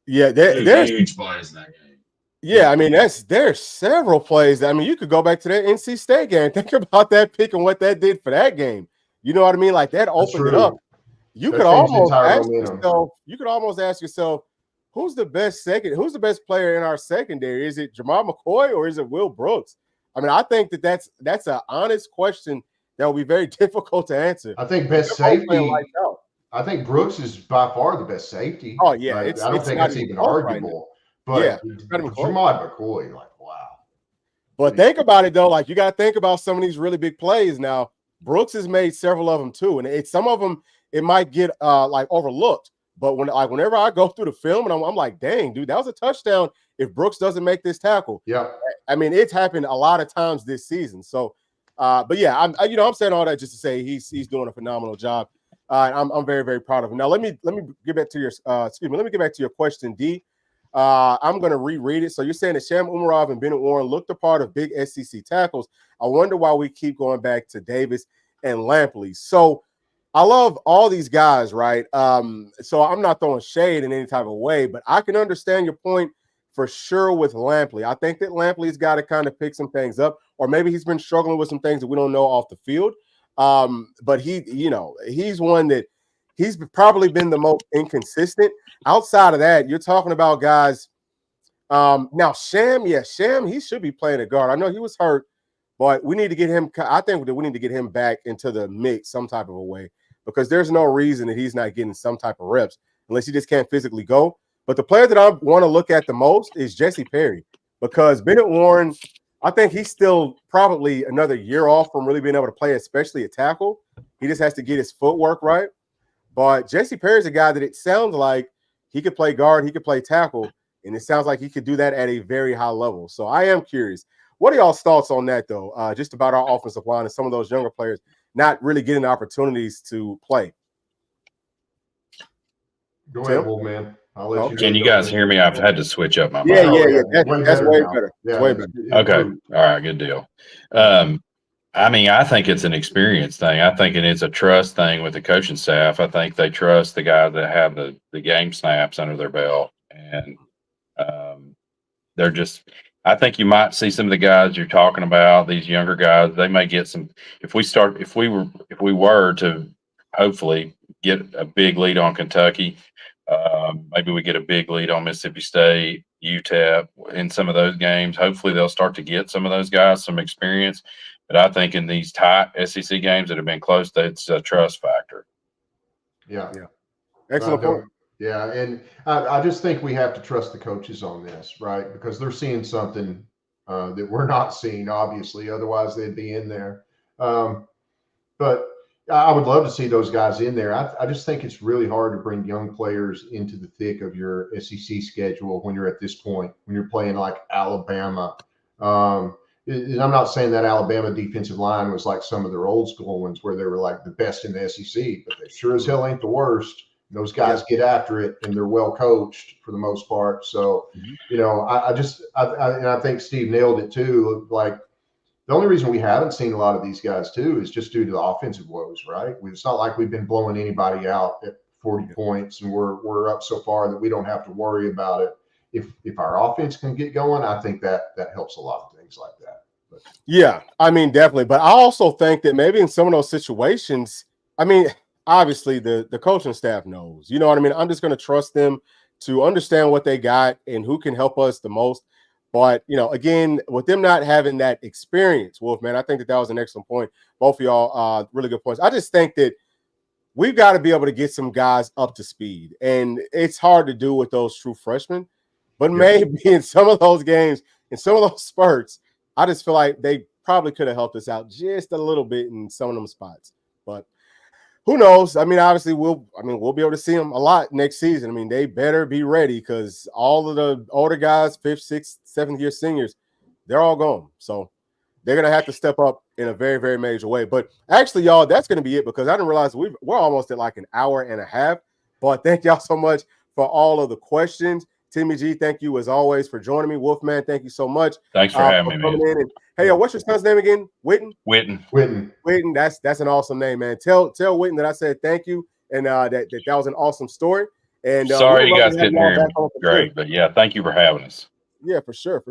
There's huge plays in that game. Yeah, I mean there's several plays. I mean, you could go back to that NC State game. Think about that pick and what that did for that game. You know what I mean? Like that opened it up. You could almost ask yourself, who's the best player in our secondary? Is it Jamal McCoy or is it Will Brooks? I mean, I think that's an honest question that will be very difficult to answer. I think best safety. I think Brooks is by far the best safety. Oh yeah, I don't think it's even arguable. Right, but Jamal McCoy, like, wow. But think about it though, like you got to think about some of these really big plays. Now, Brooks has made several of them too, and some of them it might get like overlooked. But whenever I go through the film and I'm like, dang, dude, that was a touchdown if Brooks doesn't make this tackle. Yeah. I mean, it's happened a lot of times this season. So, but yeah, I'm saying all that just to say he's doing a phenomenal job. I'm very, very proud of him. Now, let me get back to your let me get back to your question, D. I'm going to reread it. So you're saying that Sham Umarov and Bennett Warren looked the part of big SEC tackles. I wonder why we keep going back to Davis and Lampley. So I love all these guys, right? So I'm not throwing shade in any type of way, but I can understand your point for sure with Lampley. I think that Lampley's got to kind of pick some things up, or maybe he's been struggling with some things that we don't know off the field. But he's one that he's probably been the most inconsistent. Outside of that, you're talking about guys. Now Sham, he should be playing a guard. I know he was hurt, but we need to get him. I think that we need to get him back into the mix some type of a way, because there's no reason that he's not getting some type of reps unless he just can't physically go. But the player that I want to look at the most is Jesse Perry, because Bennett Warren, I think he's still probably another year off from really being able to play, especially a tackle. He just has to get his footwork right. But Jesse Perry's a guy that it sounds like he could play guard, he could play tackle, and it sounds like he could do that at a very high level. So I am curious. What are y'all's thoughts on that, though, just about our offensive line and some of those younger players not really getting opportunities to play? Go ahead, old man. I'll let you. Can you guys hear me? I've had to switch up my mic. Yeah. That's way better. Yeah, way better. Okay. All right. Good deal. I mean, I think it's an experience thing. I think it's a trust thing with the coaching staff. I think they trust the guys that have the game snaps under their belt, and they're just. I think you might see some of the guys you're talking about, these younger guys. They may get some. If we were to hopefully get a big lead on Kentucky, maybe we get a big lead on Mississippi State, UTEP in some of those games. Hopefully they'll start to get some of those guys some experience. But I think in these tight SEC games that have been close, that's a trust factor. Yeah. Excellent point. Yeah, and I just think we have to trust the coaches on this, right? Because they're seeing something that we're not seeing, obviously. Otherwise, they'd be in there. But I would love to see those guys in there. I just think it's really hard to bring young players into the thick of your SEC schedule when you're at this point, when you're playing like Alabama. And I'm not saying that Alabama defensive line was like some of their old school ones where they were like the best in the SEC, but they sure as hell ain't the worst. Those guys get after it, and they're well coached for the most part. So, I think Steve nailed it too. Like, the only reason we haven't seen a lot of these guys too is just due to the offensive woes, right? It's not like we've been blowing anybody out at 40 points, and we're up so far that we don't have to worry about it. If our offense can get going, I think that helps a lot of things like that. But. Yeah, I mean, definitely. But I also think that maybe in some of those situations, I mean, obviously the coaching staff knows, you know what I mean? I'm just going to trust them to understand what they got and who can help us the most. But, again, with them not having that experience, Wolf, man, I think that was an excellent point. Both of y'all, really good points. I just think that we've got to be able to get some guys up to speed. And it's hard to do with those true freshmen. But maybe in some of those games, in some of those spurts, I just feel like they probably could have helped us out just a little bit in some of them spots. But who knows? I mean, obviously, we'll be able to see them a lot next season. I mean, they better be ready because all of the older guys, 5th, 6th, 7th year seniors, they're all gone. So they're going to have to step up in a very, very major way. But actually, y'all, that's going to be it because I didn't realize we're almost at like an hour and a half. But thank y'all so much for all of the questions. Timmy G, thank you as always for joining me. Wolfman, thank you so much. Thanks for having me, man. In. And, hey, what's your son's name again? Witten? Witten. That's an awesome name, man. Tell Witten that I said thank you and that was an awesome story. And sorry you guys couldn't hear me. Great, but yeah, thank you for having us. Yeah, for sure.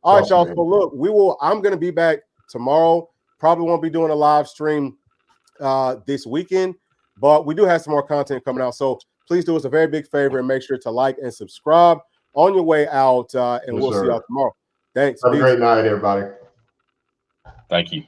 All right, y'all. So look, I'm going to be back tomorrow. Probably won't be doing a live stream this weekend, but we do have some more content coming out. So please do us a very big favor and make sure to like and subscribe on your way out. And we'll see y'all tomorrow. Thanks. Have a great night, everybody. Thank you.